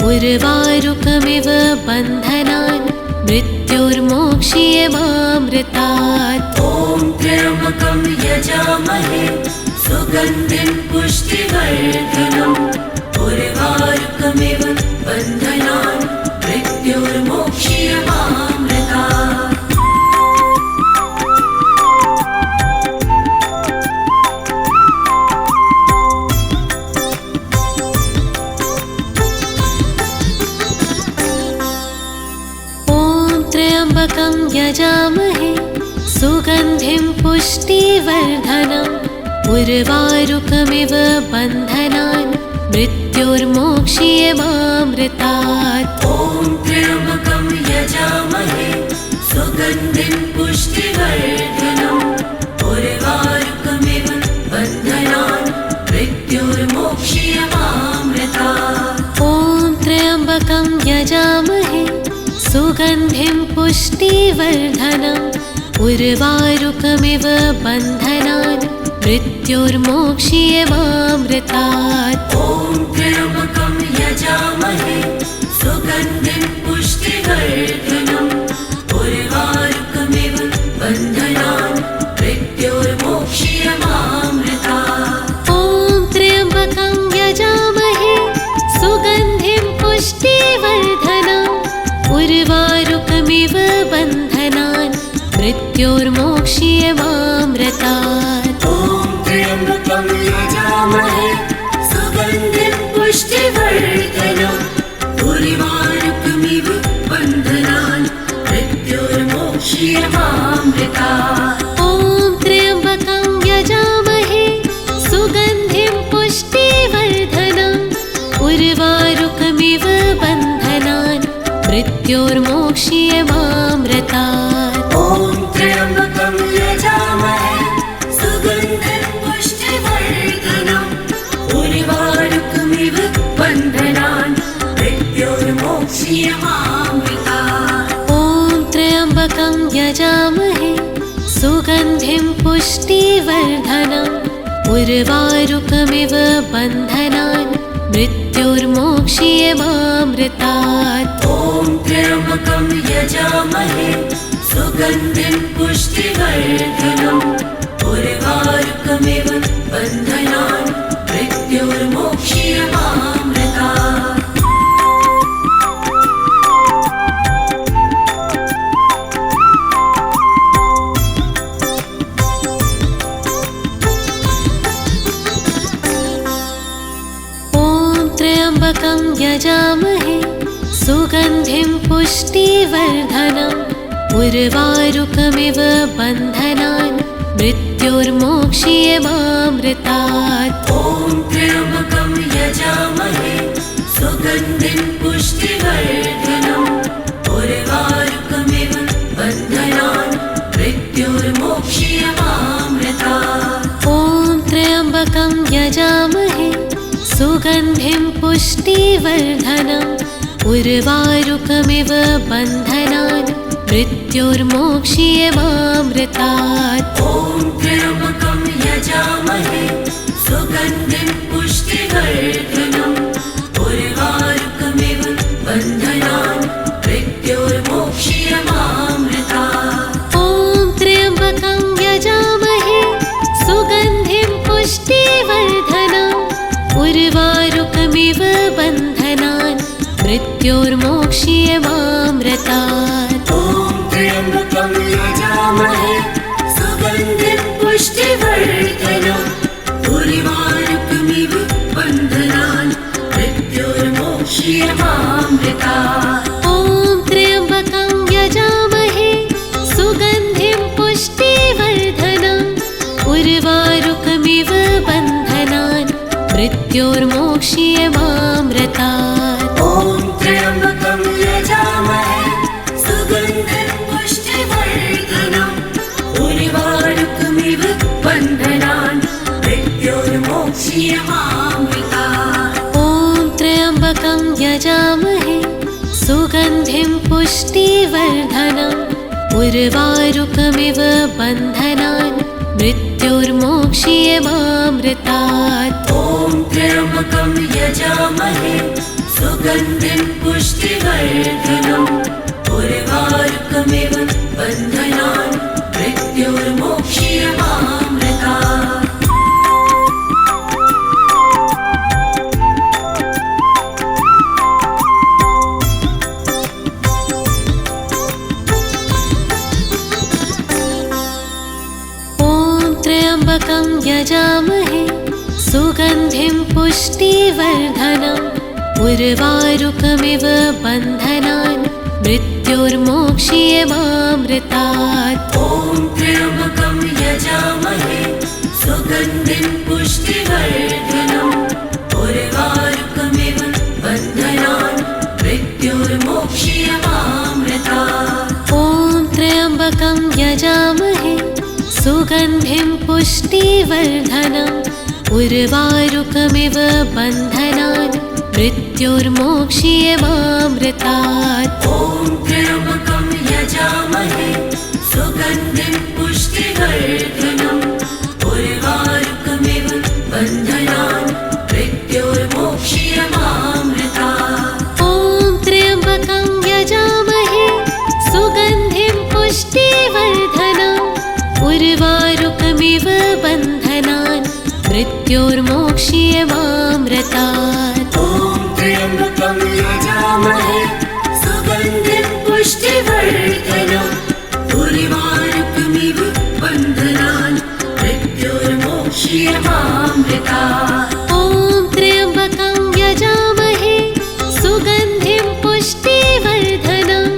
उर्वारुकमिव बन्धनान् मृत्योर्मोक्ष्यमामृतात्। ॐ त्र्यम्बकं यजामहे सुगन्धिं पुष्टिवर्धनम् उर्वारुकमिव बन्धनान् मृत्योर्मोक्ष्यमामृतात्। पुष्टिवर्धनम् उर्वारुकमिव बन्धनान् मृत्योर्मोक्ष्यमामृतात्। ॐ त्र्यम्बकं यजामहे सुगन्धिं पुष्टिवर्धनम् उर्वारुकमिव बन्धनान् मृत्योर्मोक्ष्यमामृतात्। ॐ त्र्यम्बकं यजामहे सुगन्धिं पुष्टिवर्धनम् उर्वारुकमिव बन्धनान् मृत्योर्मोक्ष्यमामृतात्। ॐ त्र्यम्बकं यजामहे सुगन्धिं पुष्टिवर्धनम् उर्वारुकमिव बन्धनान् मृत्योर्मोक्ष्यमामृतात्। ॐ त्र्यम्बकं यजामहे सुगन्धिं पुष्टिवर्धनम् उर्वारुकमिव बन्धनान् मृत्योर्मोक्ष्यमामृतात्। ॐ त्र्यम्बकं यजामहे सुगन्धिं पुष्टिवर्धनम् उर्वारुकमिव बन्धनान् मृत्योर्मोक्ष्यमामृतात्। ॐ त्र्यम्बकं यजामहे सुगन्धिं पुष्टिवर्धनम् उर्वारुकमिव बन्धनान् मृत्योर्मोक्ष्यमामृतात्। ॐ त्र्यम्बकं यजामहे सुगन्धिं पुष्टिवर्धनम् उर्वारुकमिव बन्धनान् मृत्योर्मोक्ष्यमामृतात्। ॐ त्र्यम्बकं यजामहे सुगन्धिं पुष्टिवर्धनम् उर्वारुकमिव बन्धनान् मृत्योर्मोक्ष्यमामृतात्। ॐ त्र्यम्बकं यजामहे सुगन्धिं पुष्टिवर्धनम् उर्वारुकमिव बन्धनान् मृत्योर्मोक्ष्यमामृतात्। त्र्यम्बकं यजामहे सुगन्धिं पुष्टिवर्धनम् उर्वारुकमिव बन्धनान् मृत्योर्मोक्ष्यमामृतात्। ॐ त्र्यम्बकं यजामहे सुगन्धिं पुष्टिवर्धनम् उर्वारुकमिव बन्धनान् मृत्योर्मोक्ष्यमामृतात्। ॐ त्र्यम्बकं यजामहे सुगन्धिं पुष्टिवर्धनम् उर्वारुकमिव बन्धनान् मृत्योर्मोक्ष्यमामृतात्। ॐ त्र्यम्बकं यजामहे सुगन्धिं पुष्टिवर्धनम् उर्वारुकमिव बन्धनान् मृत्योर्मोक्ष्यमामृतात्। ॐ त्र्यम्बकं यजामहे सुगन्धिं पुष्टिवर्धनम् उर्वारुकमिव बन्धनान् मृत्योर्मोक्ष्यमामृतात्। ॐ त्र्यम्बकं यजामहे सुगन्धिं पुष्टिवर्धनम् उर्वारुकमिव बन्धनान् मृत्योर्मोक्ष्यमामृतात्। ॐ त्र्यम्बकं यजामहे सुगन्धिं पुष्टिवर्धनम् उर्वारुकमिव बन्धनान् मृत्योर्मोक्ष्यमामृतात्। ॐ त्र्यम्बकं यजामहे सुगन्धिं पुष्टिवर्धनम् उर्वारुकमिव बन्धनान् मृत्योर्मोक्ष्यमामृतात्। ॐ त्र्यम्बकं यजामहे सुगन्धिं पुष्टिवर्धनम् उर्वारुकमिव बन्धनान् मृत्योर्मोक्ष्यमामृतात्। ॐ त्र्यम्बकं यजामहे सुगन्धिं पुष्टिवर्धनम् उर्वारुकमिव बन्धनान् मृत्योर्मोक्ष्यमामृतात्। त्र्यम्बकं यजामहे सुगन्धिं पुष्टिवर्धनम् उर्वारुकमिव बन्धनान् मृत्योर्मोक्ष्यमामृतात्। ॐ त्र्यम्बकं यजामहे सुगन्धिं पुष्टिवर्धनम् उर्वारुकमिव बन्धनान् मृत्युर्मोक्ष्यमामृतात्। ॐ त्र्यम्बकं यजामहे सुगन्धिं पुष्टिवर्धनम् उर्वारुकमिव बन्धनान् मृत्युर्मोक्ष्यमामृतात्। ॐ त्र्यम्बकं यजामहे सुगन्धिं पुष्टिवर्धनम् उर्वारुकमिव बन्धनान् मृत्युर्मोक्ष्यमामृतात्। ॐ त्र्यम्बकं यजामहे सुगन्धिं पुष्टिवर्धनम् उर्वारुकमिव बन्धनान् मृत्युर्मोक्ष्यमामृतात्। ॐ त्र्यम्बकं यजामहे सुगन्धिं पुष्टिवर्धनम्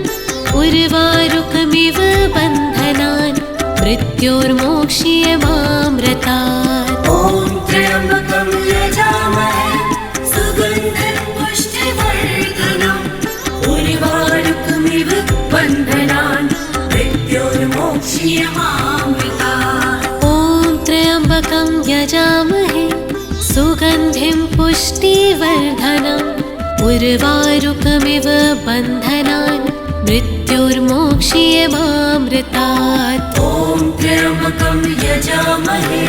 उर्वारुकमिव बन्धनान् मृत्युर्मोक्ष्यमामृतात्। ॐ त्र्यम्बकं यजामहे सुगन्धिं पुष्टिवर्धनम् उर्वारुकमिव बन्धनान् मृत्युर्मोक्ष्यमामृतात्। ॐ त्र्यम्बकं यजामहे सुगन्धिं पुष्टिवर्धनम् उर्वारुकमिव बन्धनान् मृत्युर्मोक्ष्यमामृतात्। ॐ त्र्यम्बकं यजामहे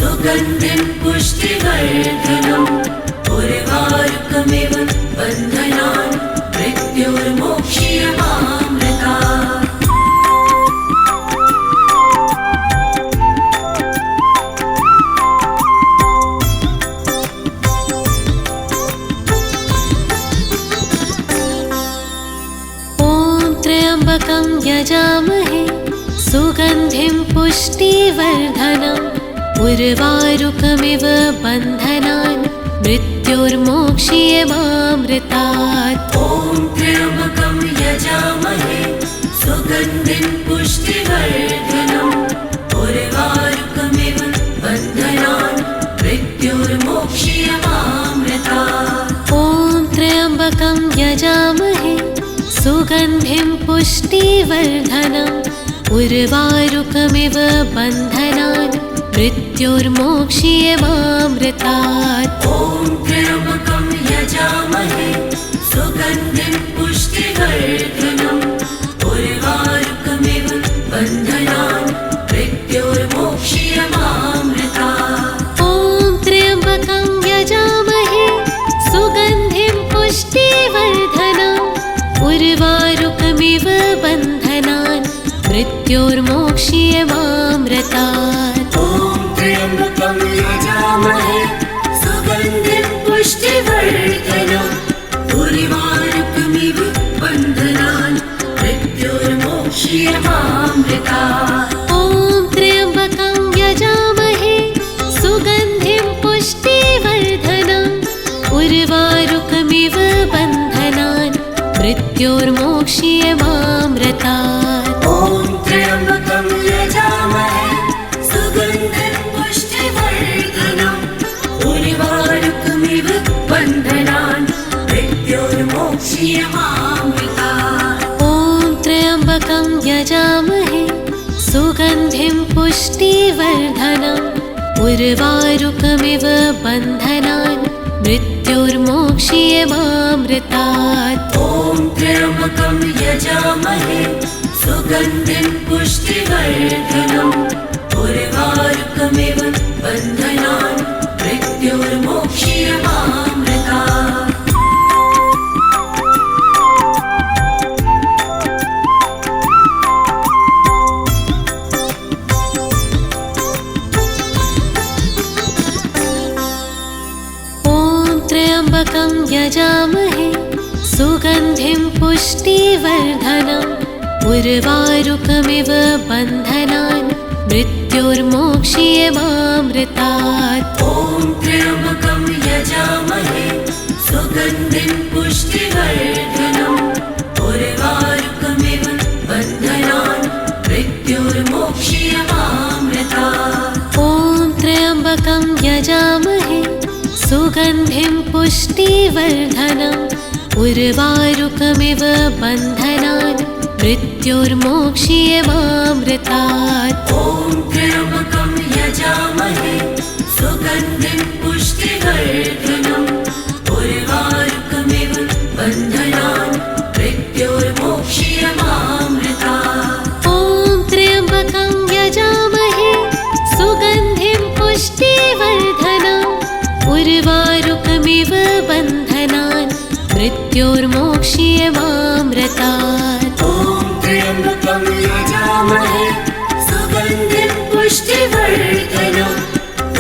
सुगन्धिं पुष्टिवर्धनम् उर्वारुकमिव बन्धनान् मृत्युर्मोक्ष्यमामृतात्। त्र्यम्बकं यजामहे सुगन्धिं पुष्टिवर्धनम् उर्वारुकमिव बन्धनान् मृत्युर्मोक्ष्यमामृतात्। ॐ त्र्यम्बकं यजामहे सुगन्धिं पुष्टिवर्धनम् उर्वारुकमिव बन्धनान् मृत्युर्मोक्ष्यमामृतात्। ॐ त्र्यम्बकं यजामहे सुगन्धिं पुष्टिवर्धनम् उर्वारुकमिव बन्धनान् मृत्युर्मोक्ष्यमामृतात्। ॐ त्र्यम्बकं यजामहे सुगन्धिं पुष्टिवर्धनम् उर्वारुकमिव बन्धनान् मृत्युर्मोक्ष्यमामृतात्। ॐ त्र्यम्बकं यजामहे सुगन्धिं पुष्टिवर्धनम् उर्वारुकमिव बन्धनान् मृत्युर्मोक्ष्यमामृतात्। ॐ त्र्यम्बकं यजामहे सुगन्धिं पुष्टिवर्धनम् उर्वारुकमिव बन्धनान् मृत्युर्मोक्ष्यमामृतात्। ॐ त्र्यम्बकं यजामहे सुगन्धिं पुष्टिवर्धनम् उर्वारुकमिव बन्धनान् मृत्युर्मोक्ष्यमामृतात्। ॐ त्र्यम्बकं यजामहे सुगन्धिं पुष्टिवर्धनम् उर्वारुकमिव बन्धनान् मृत्युर्मोक्ष्यमामृतात्। ॐ त्र्यम्बकं यजामहे सुगन्धिं पुष्टिवर्धनम् उर्वारुकमिव बन्धनान् मृत्युर्मोक्ष्यमामृतात्। ॐ त्र्यम्बकं यजामहे सुगन्धिं पुष्टिवर्धनम् उर्वारुकमिव बन्धनान् मृत्युर्मोक्ष्यमामृतात्। त्र्यम्बकं यजामहे सुगन्धिं पुष्टिवर्धनम् उर्वारुकमिव बन्धनान् मृत्युर्मोक्ष्यमामृतात्। ॐ त्र्यम्बकं यजामहे सुगन्धिं पुष्टिवर्धनम् उर्वारुकमिव बन्धनान् मृत्युर्मोक्ष्यमामृतात्। ॐ त्र्यम्बकं यजामहे सुगन्धिं पुष्टिवर्धनम् उर्वारुकमिव बन्धनान् मृत्योर्मोक्ष्यमामृतात्। ॐ त्र्यम्बकं यजामहे सुगन्धिं पुष्टिवर्धनम् उर्वारुकमिव बन्धनान् मृत्योर्मोक्ष्यमामृतात्। ॐ त्र्यम्बकं यजामहे सुगन्धिं पुष्टिवर्धनम् उर्वारुकमिव बन्धनान् मृत्योर्मोक्ष्यमामृतात्। ॐ त्र्यम्बकं यजामहे सुगन्धिं पुष्टिवर्धनम्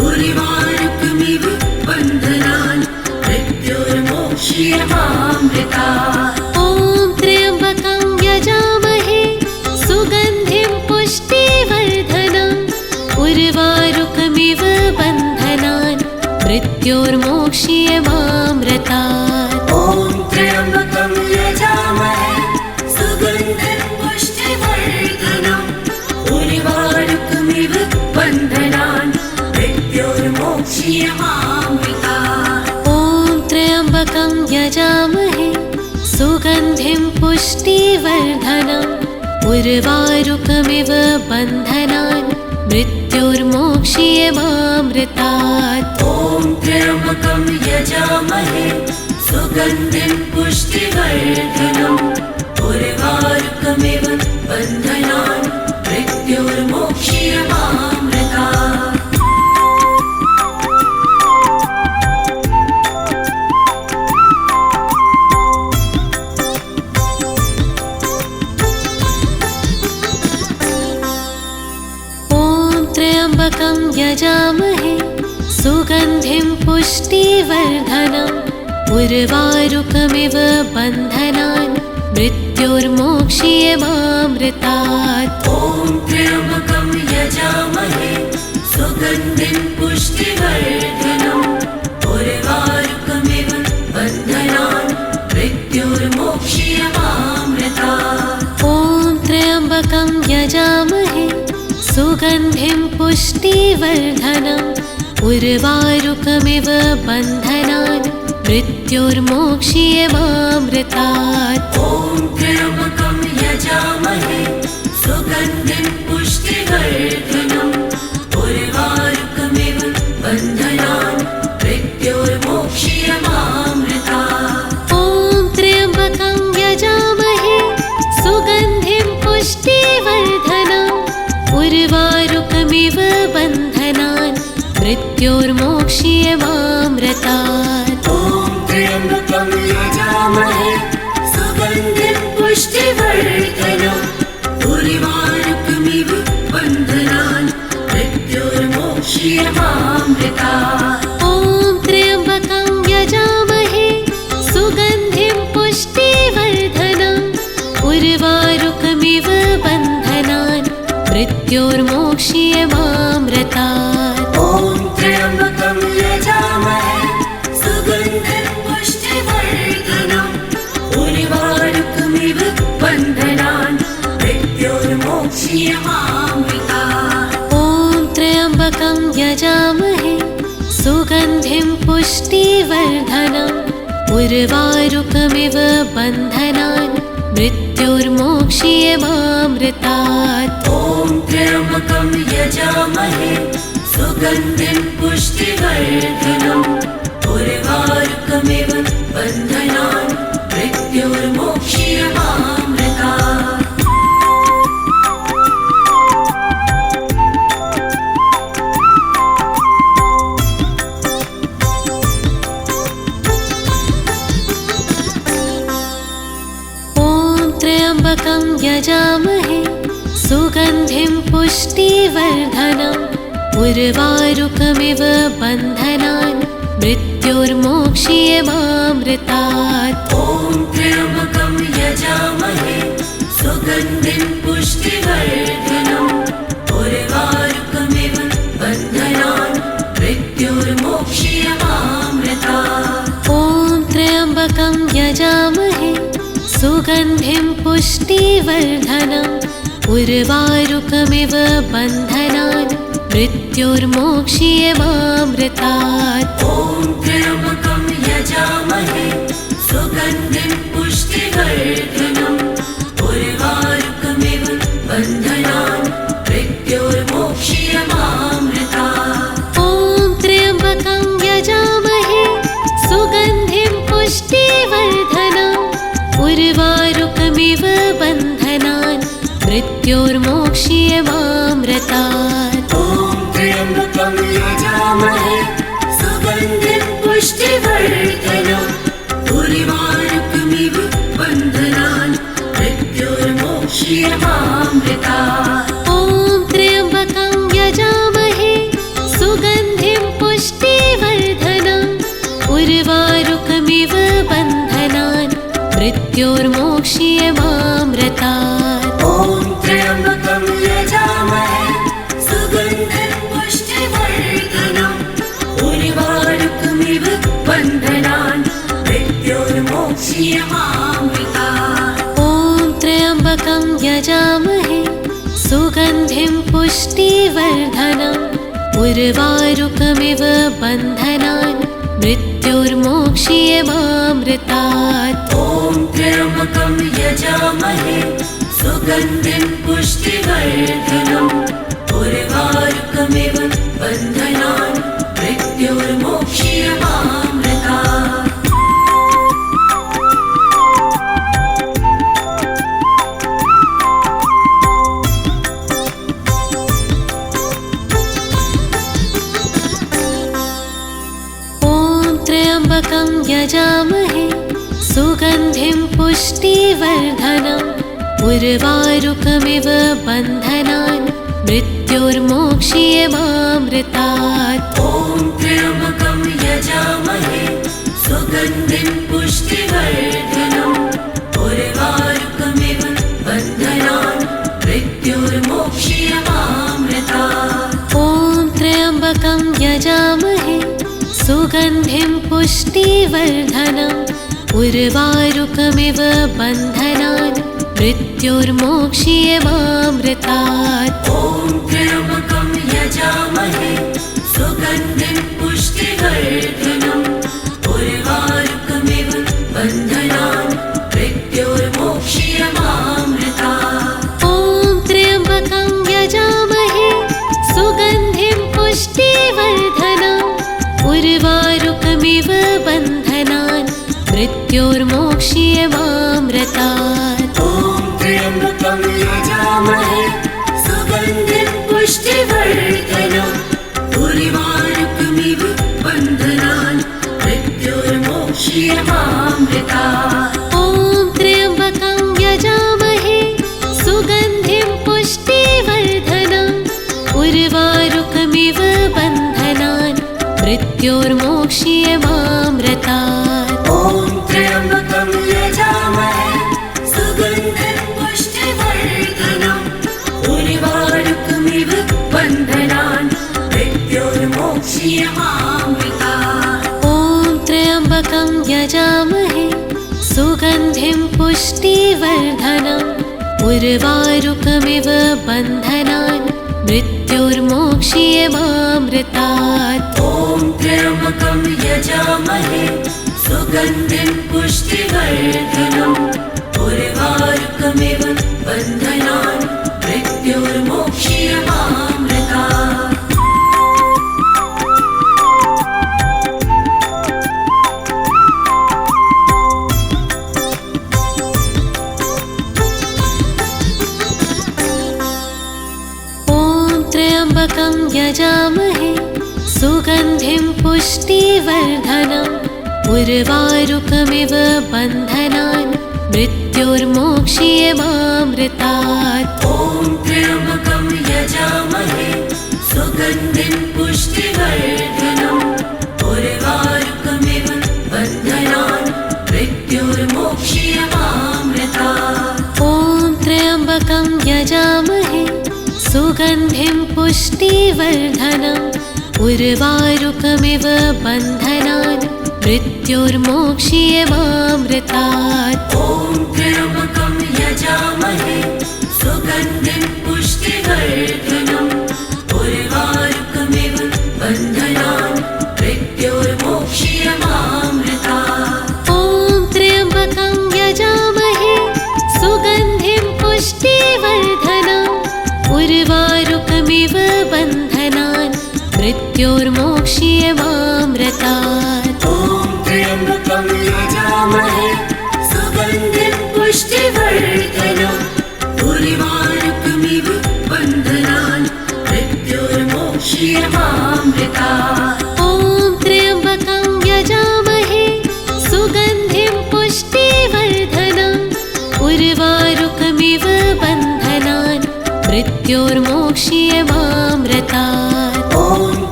उर्वारुकमिव बन्धनान् मृत्योर्मोक्ष्यमामृतात्। ॐ त्र्यम्बकं यजामहे सुगन्धिं पुष्टिवर्धनम् उर्वारुकमिव बन्धनान् मृत्योर्मोक्ष्यमामृतात्। ॐ त्र्यम्बकं यजामहे सुगन्धिं पुष्टिवर्धनम् उर्वारुकमिव बन्धनान् मृत्योर्मोक्ष्यमामृतात्। ॐ त्र्यम्बकं यजामहे सुगन्धिं पुष्टिवर्धनम् उर्वारुकमिव बन्धनान् मृत्योर्मोक्ष्यमामृतात्। ॐ त्र्यम्बकं यजामहे सुगन्धिं पुष्टिवर्धनम् उर्वारुकमिव बन्धनान् मृत्योर्मोक्ष्यमामृतात्। त्र्यम्बकं यजामहे सुगन्धिं पुष्टिवर्धनम् उर्वारुकमिव बन्धनान् मृत्योर्मोक्ष्यमामृतात्। ॐ त्र्यम्बकं यजामहे सुगन्धिं पुष्टिवर्धनम् उर्वारुकमिव बन्धनान् मृत्योर्मोक्ष्यमामृतात्। ॐ त्र्यम्बकं यजामहे सुगन्धिं पुष्टिवर्धनम् उर्वारुकमिव बन्धनान् मृत्योर्मोक्ष्यमामृतात्। ॐ त्र्यम्बकं यजामहे सुगन्धिं पुष्टिवर्धनम् उर्वारुकमिव बन्धनान् मृत्योर्मोक्ष्यमामृतात्। ॐ त्र्यम्बकं यजामहे सुगन्धिं पुष्टिवर्धनम् उर्वारुकमिव बन्धनान् मृत्योर्मोक्ष्यमामृतात्। ॐ त्र्यम्बकं यजामहे सुगन्धिं पुष्टिवर्धनम् उर्वारुकमिव बन्धनान् मृत्योर्मोक्ष्यमामृतात्। ॐ त्र्यम्बकं यजामहे सुगन्धिं पुष्टिवर्धनम् उर्वारुकमिव बन्धनान् मृत्योर्मोक्ष्यमामृतात्। ॐ त्र्यम्बकं यजामहे सुगन्धिं पुष्टिवर्धनम् उर्वारुकमिव बन्धनान् मृत्योर्मोक्ष्यमामृतात्। ॐ त्र्यम्बकं यजामहे सुगन्धिं पुष्टिवर्धनम् उर्वारुकमिव बन्धनान् मृत्योर्मोक्ष्यमामृतात्। ॐ त्र्यम्बकं यजामहे सुगन्धिं पुष्टिवर्धनम् उर्वारुकमिव बन्धनान् मृत्योर्मोक्ष्यमामृतात्। त्र्यम्बकं यजामहे सुगन्धिं पुष्टिवर्धनम् उर्वारुकमिव बन्धनान् मृत्योर्मोक्ष्यमामृतात्। ॐ त्र्यम्बकं यजामहे सुगन्धिं पुष्टिवर्धनम् उर्वारुकमिव बन्धनान् मृत्योर्मोक्ष्यमामृतात्। ॐ त्र्यम्बकं यजामहे सुगन्धिं पुष्टिवर्धनम् उर्वारुकमिव बन्धनान् मृत्योर्मोक्ष्यमामृतात्। ॐ त्र्यम्बकं यजामहे सुगन्धिं पुष्टिवर्धनम् उर्वारुकमिव मृत्योर्मोक्षीयमामृतात्। ॐ त्र्यम्बकं यजामहे सुगन्धिं पुष्टिवर्धनम् उर्वारुकमिव बन्धनान् मृत्योर्मोक्षीयमामृतात्। ॐ त्र्यम्बकं यजामहे सुगन्धिं पुष्टिवर्धनम् उर्वारुकमिव बन्धनान् मृत्योर्मोक्षीयमामृतात्। ॐ त्र्यम्बकं यजामहे सुगन्धिं पुष्टिवर्धनम् उर्वारुकमिव बन्धनान् मृत्योर्मोक्षीयमामृतात्। ॐ त्र्यम्बकं यजामहे सुगन्धिं पुष्टिवर्धनम् उर्वारुकमिव बन्धनान् मृत्योर्मोक्षीयमामृतात्। ॐ त्र्यम्बकं यजामहे सुगन्धिं पुष्टिवर्धनम् उर्वारुकमिव बन्धनान् मृत्योर्मोक्षीयमामृतात्। ॐ त्र्यम्बकं यजामहे सुगन्धिं पुष्टिवर्धनम् उर्वारुकमिव बन्धनान् मृत्योर्मोक्षीयमामृतात्। त्र्यम्बकं यजामहे सुगन्धिं पुष्टिवर्धनम् उर्वारुकमिव बन्धनान् मृत्योर्मोक्षीयमामृतात्। ॐ त्र्यम्बकं यजामहे सुगन्धिं पुष्टिवर्धनम् उर्वारुकमिव बन्धनान् मृत्योर्मोक्षीयमामृतात्। ॐ त्र्यम्बकं यजामहे सुगन्धिं पुष्टिवर्धनम् उर्वारुकमिव बन्धनान् मृत्योर्मोक्षीयमामृतात्। ॐ त्र्यम्बकं यजामहे सुगन्धिं पुष्टिवर्धनम् उर्वारुकमिव बन्धनान् मृत्योर्मोक्षीयमामृतात्। ॐ त्र्यम्बकं यजामहे सुगन्धिं पुष्टिवर्धनम् उर्वारुकमिव बन्धनान् मृत्योर्मोक्षीयमामृतात्। ॐ त्र्यम्बकं यजामहे सुगन्धिं पुष्टिवर्धनम् उर्वारुकमिव बन्धनान् मृत्योर्मोक्षीयमामृतात्। ॐ त्र्यम्बकं यजामहे सुगन्धिं पुष्टिवर्धनम् उर्वारुकमिव बन्धनान् मृत्योर्मोक्षीयमामृतात्। ॐ त्र्यम्बकं यजामहे सुगन्धिं पुष्टिवर्धनम् उर्वारुकमिव बन्धनान् मृत्योर्मोक्षीयमामृतात्। ॐ त्र्यम्बकं यजामहे सुगन्धिं पुष्टिवर्धनम् उर्वारुकमिव बन्धनान् मृत्योर्मोक्षीयमामृतात्। ॐ त्र्यम्बकं यजामहे सुगन्धिं पुष्टिवर्धनम् उर्वारुकमिव बन्धनान् मृत्योर्मोक्षीयमामृतात्। त्र्यम्बकं यजामहे सुगन्धिं पुष्टिवर्धनम् उर्वारुकमिव बन्धनान् मृत्योर्मोक्षीयमामृतात्। ॐ त्र्यम्बकं यजामहे सुगन्धिं पुष्टिवर्धनम् उर्वारुकमिव बन्धनान् मृत्योर्मोक्षीयमामृतात्। ॐ त्र्यम्बकं यजामहे सुगन्धिं पुष्टिवर्धनम् उर्वारुकमिव बन्धनान् मृत्योर्मोक्षीयमामृतात्। ॐ त्र्यम्बकं यजामहे सुगन्धिं पुष्टिवर्धनम् उर्वारुकमिव बन्धनान् मृत्योर्मोक्षीयमामृतात्। ॐ त्र्यम्बकं यजामहे सुगन्धिं पुष्टिवर्धनम् उर्वारुकमिव मृत्योर्मोक्ष्यमामृतात्। ॐ त्र्यम्बकं यजामहे सुगन्धिं पुष्टिवर्धनम् उर्वारुकमिव बन्धनान् मृत्योर्मोक्ष्यमामृतात्। ॐ त्र्यम्बकं यजामहे सुगन्धिं पुष्टिवर्धनम् उर्वारुकमिव बन्धनान् मृत्योर्मोक्ष्यमामृतात्। ॐ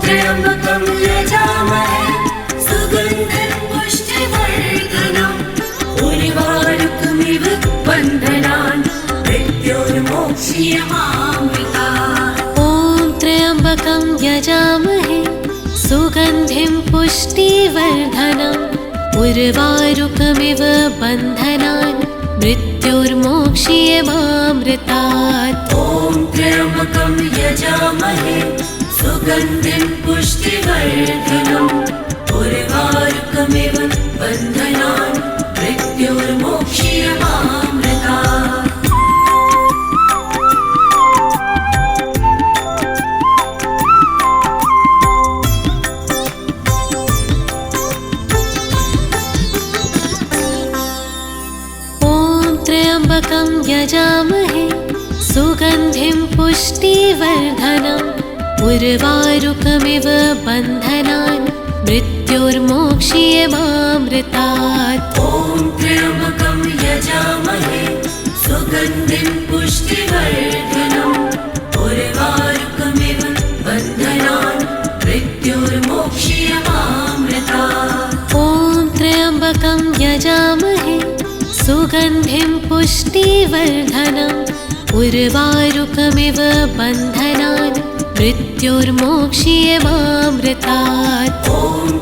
त्र्यम्बकं यजामहे सुगन्धिं पुष्टिवर्धनम् उर्वारुकमिव बन्धनान् मृत्योर्मोक्ष्यमामृतात्। ॐ त्र्यम्बकं यजामहे सुगन्धिं पुष्टिवर्धनम् उर्वारुकमिव बन्धनान् मृत्योर्मोक्ष्यमामृतात्। ॐ त्र्यम्बकं यजामहे सुगन्धिं पुष्टिवर्धनम् उर्वारुकमिव बन्धनान् मृत्योर्मोक्ष्यमामृतात्। त्र्यम्बकं यजामहे सुगन्धिं पुष्टिवर्धनम् उर्वारुकमिव बन्धनान् मृत्योर्मोक्ष्यमामृतात्। ॐ त्र्यम्बकं यजामहे सुगन्धिं पुष्टिवर्धनम् उर्वारुकमिव बन्धनान् मृत्योर्मोक्ष्यमामृतात्। ॐ त्र्यम्बकं यजामहे सुगन्धिं पुष्टिवर्धनम् उर्वारुकमिव बन्धनान् मृत्योर्मोक्ष्यमामृतात्। ॐ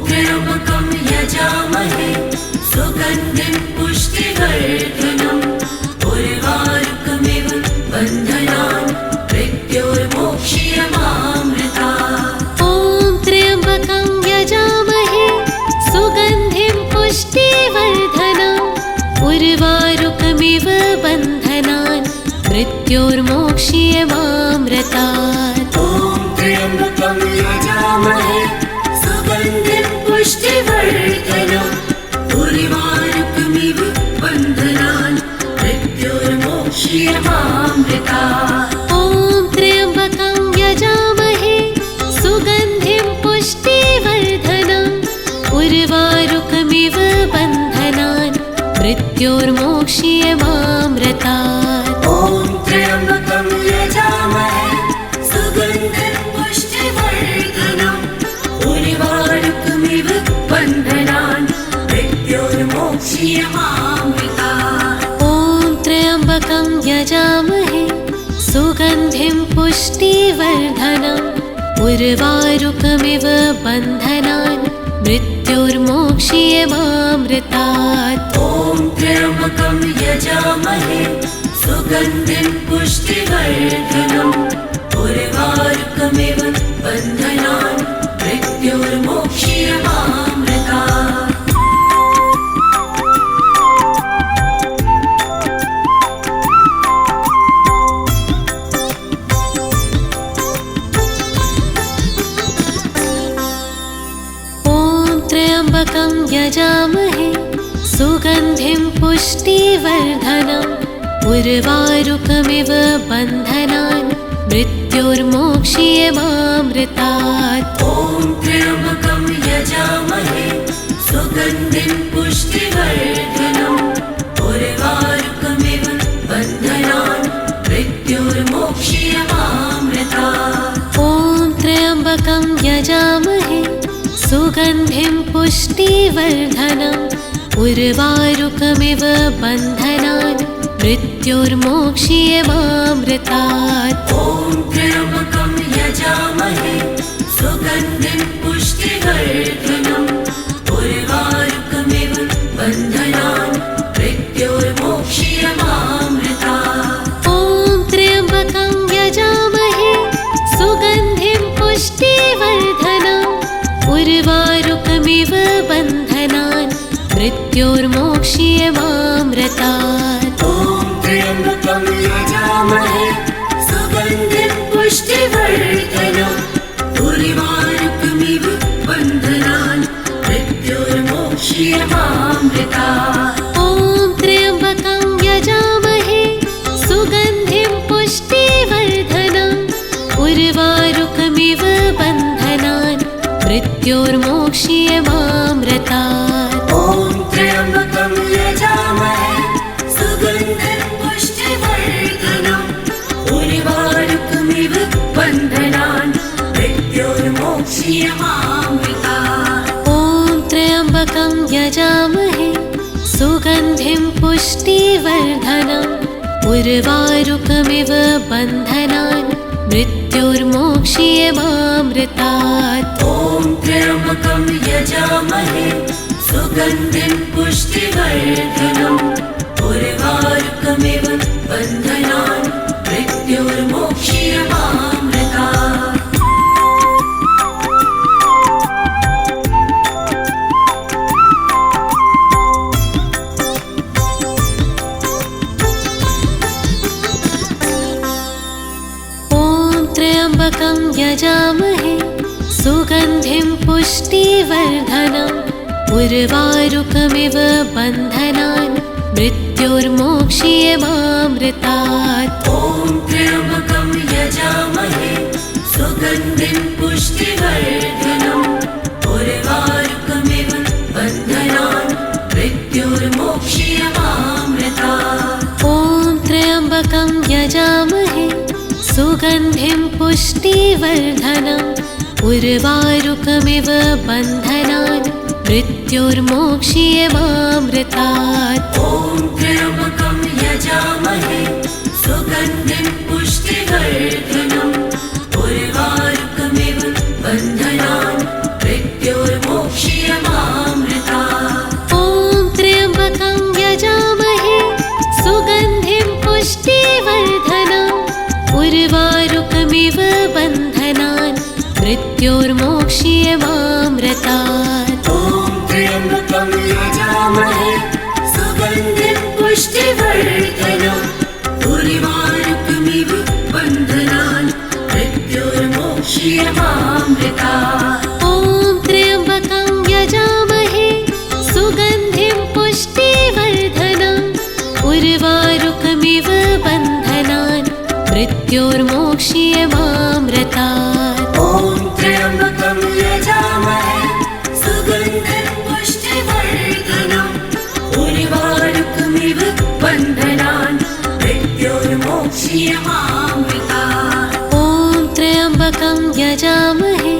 त्र्यम्बकं यजामहे सुगन्धिं पुष्टिवर्धनम् उर्वारुकमिव बन्धनान् मृत्योर्मोक्ष्यमामृतात्। ॐ त्र्यम्बकं यजामहे सुगन्धिं पुष्टिवर्धनम् उर्वारुकमिव बन्धनान् मृत्योर्मोक्ष्यमामृतात्। ॐ त्र्यम्बकं यजामहे सुगन्धिं पुष्टिवर्धनम् उर्वारुकमिव बन्धनान् मृत्योर्मोक्ष्यमामृतात्। ॐ त्र्यम्बकं यजामहे सुगन्धिं पुष्टिवर्धनम् उर्वारुकमिव बन्धनान् मृत्योर्मोक्ष्यमामृतात्। ॐ त्र्यम्बकं यजामहे सुगन्धिं पुष्टिवर्धनम् उर्वारुकमिव बन्धनान् मृत्योर्मोक्ष्यमामृतात्। ॐ त्र्यम्बकं यजामहे सुगन्धिं पुष्टिवर्धनम् उर्वारुकमिव बन्धनान् मृत्योर्मोक्ष्यमामृतात्। ॐ त्र्यम्बकं यजामहे सुगन्धिं पुष्टिवर्धनम् उर्वारुकमिव बन्धनान् मृत्योर्मोक्ष्यमामृतात्। त्र्यम्बकं यजामहे सुगन्धिं पुष्टिवर्धनम् उर्वारुकमिव बन्धनान् मृत्योर्मोक्ष्यमामृतात्। ॐ त्र्यम्बकं यजामहे सुगन्धिं पुष्टिवर्धनम् उर्वारुकमिव बन्धनान् मृत्योर्मोक्ष्यमामृतात्। ॐ त्र्यम्बकं यजामहे सुगन्धिं पुष्टिवर्धनम् उर्वारुकमिव बन्धनान् मृत्योर्मोक्ष्यमामृतात्। ॐ त्र्यम्बकं यजामहे सुगन्धिं पुष्टिवर्धनम् उर्वारुकमिव बन्धनान् मृत्योर्मोक्ष्यमामृतात्। ॐ त्र्यम्बकं यजामहे सुगन्धिं पुष्टिवर्धनम् उर्वारुकमिव बन्धनान् मृत्योर्मोक्ष्यमामृतात्। ॐ त्र्यम्बकं यजामहे सुगन्धिं पुष्टिवर्धनम् उर्वारुकमिव उर्वारुकमिव बन्धनान् मृत्योर्मोक्ष्यमामृतात्। ॐ त्र्यम्बकं यजामहे सुगन्धिं पुष्टिवर्धनम् उर्वारुकमिव बन्धनान् मृत्योर्मोक्ष्यमामृतात्। ॐ त्र्यम्बकं यजामहे सुगन्धिं पुष्टिवर्धनम् उर्वारुकमिव बन्धनान् मृत्योर्मोक्ष्यमामृतात्। ॐ त्र्यम्बकं यजामहे सुगन्धिं पुष्टिवर्धनम् उर्वारुकमिव बन्धनान् मृत्योर्मोक्ष्यमामृतात्। त्र्यम्बकं यजामहे सुगन्धिं पुष्टिवर्धनम् उर्वारुकमिव बन्धनान् मृत्योर्मोक्ष्यमामृतात्। ॐ त्र्यम्बकं यजामहे सुगन्धिं पुष्टिवर्धनम् उर्वारुकमिव बन्धनान् मृत्योर्मोक्ष्यमामृतात्। ॐ त्र्यम्बकं यजामहे सुगन्धिं पुष्टिवर्धनम् उर्वारुकमिव बन्धनान् मृत्योर्मोक्ष्यमामृतात्। ॐ त्र्यम्बकं यजामहे सुगन्धिं पुष्टिवर्धनम् उर्वारुकमिव बन्धनान् मृत्योर्मोक्ष्यमामृतात्। ॐ त्र्यम्बकं यजामहे सुगन्धिं पुष्टिवर्धनम् उर्वारुकमिव बन्धनान् मृत्योर्मोक्ष्यमामृतात्। ॐ त्र्यम्बकं यजामहे सुगन्धिं पुष्टिवर्धनम् उर्वारुकमिव बन्धनान् मृत्योर्मोक्ष्यमामृतात्। ॐ त्र्यम्बकं यजामहे सुगन्धिं पुष्टिवर्धनम् उर्वारुकमिव बन्धनान् मृत्योर्मोक्ष्यमामृतात्। ॐ त्र्यम्बकं यजामहे सुगन्धिं पुष्टिवर्धनम् उर्वारुकमिव बन्धनान् मृत्योर्मोक्ष्यमामृतात्। ॐ त्र्यम्बकं यजामहे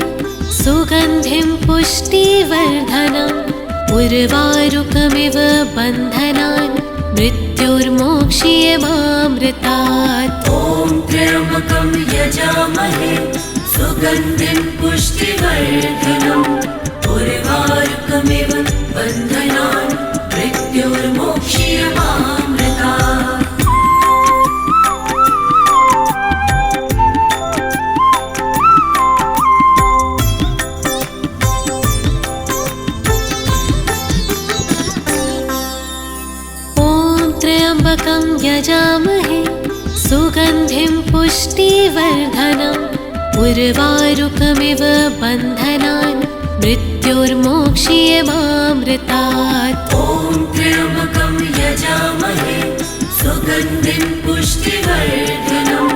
सुगन्धिं पुष्टिवर्धनम् उर्वारुकमिव बन्धनान् मृत्योर्मोक्ष्यमामृतात्। ॐ त्र्यम्बकं यजामहे सुगन्धिं पुष्टिवर्धनम् उर्वारुकमिव बन्धनान् मृत्योर्मोक्ष्यमामृतात्। त्र्यम्बकं यजामहे सुगन्धिं पुष्टिवर्धनम् उर्वारुकमिव बन्धनान् मृत्योर्मोक्ष्यमामृतात्। ॐ त्र्यम्बकं यजामहे सुगन्धिं पुष्टिवर्धनम्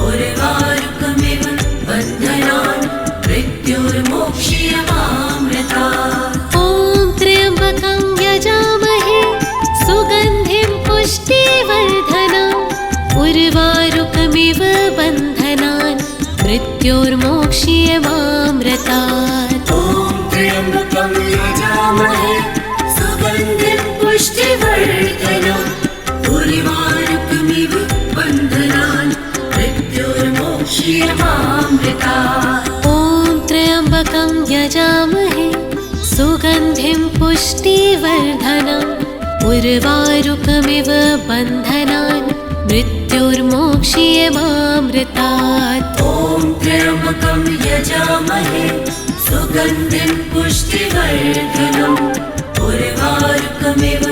उर्वारुकमिव बन्धनान् मृत्योर्मोक्ष्यमामृतात्। ॐ त्र्यम्बकं यजामहे सुगन्धिं पुष्टिवर्धनम् उर्वारुकमिव बन्धनान् मृत्योर्मोक्ष्यमामृतात्। ॐ त्र्यम्बकं यजामहे सुगन्धिं पुष्टिवर्धनम् उर्वारुकमिव बन्धनान् मृत्योर्मोक्ष्यमामृतात्। ॐ त्र्यम्बकं यजामहे सुगन्धिं पुष्टिवर्धनम् उर्वारुकमिव बन्धनान् मृत्योर्मोक्ष्यमामृतात्। ॐ त्र्यम्बकं यजामहे सुगन्धिं पुष्टिवर्धनम् उर्वारुकमिव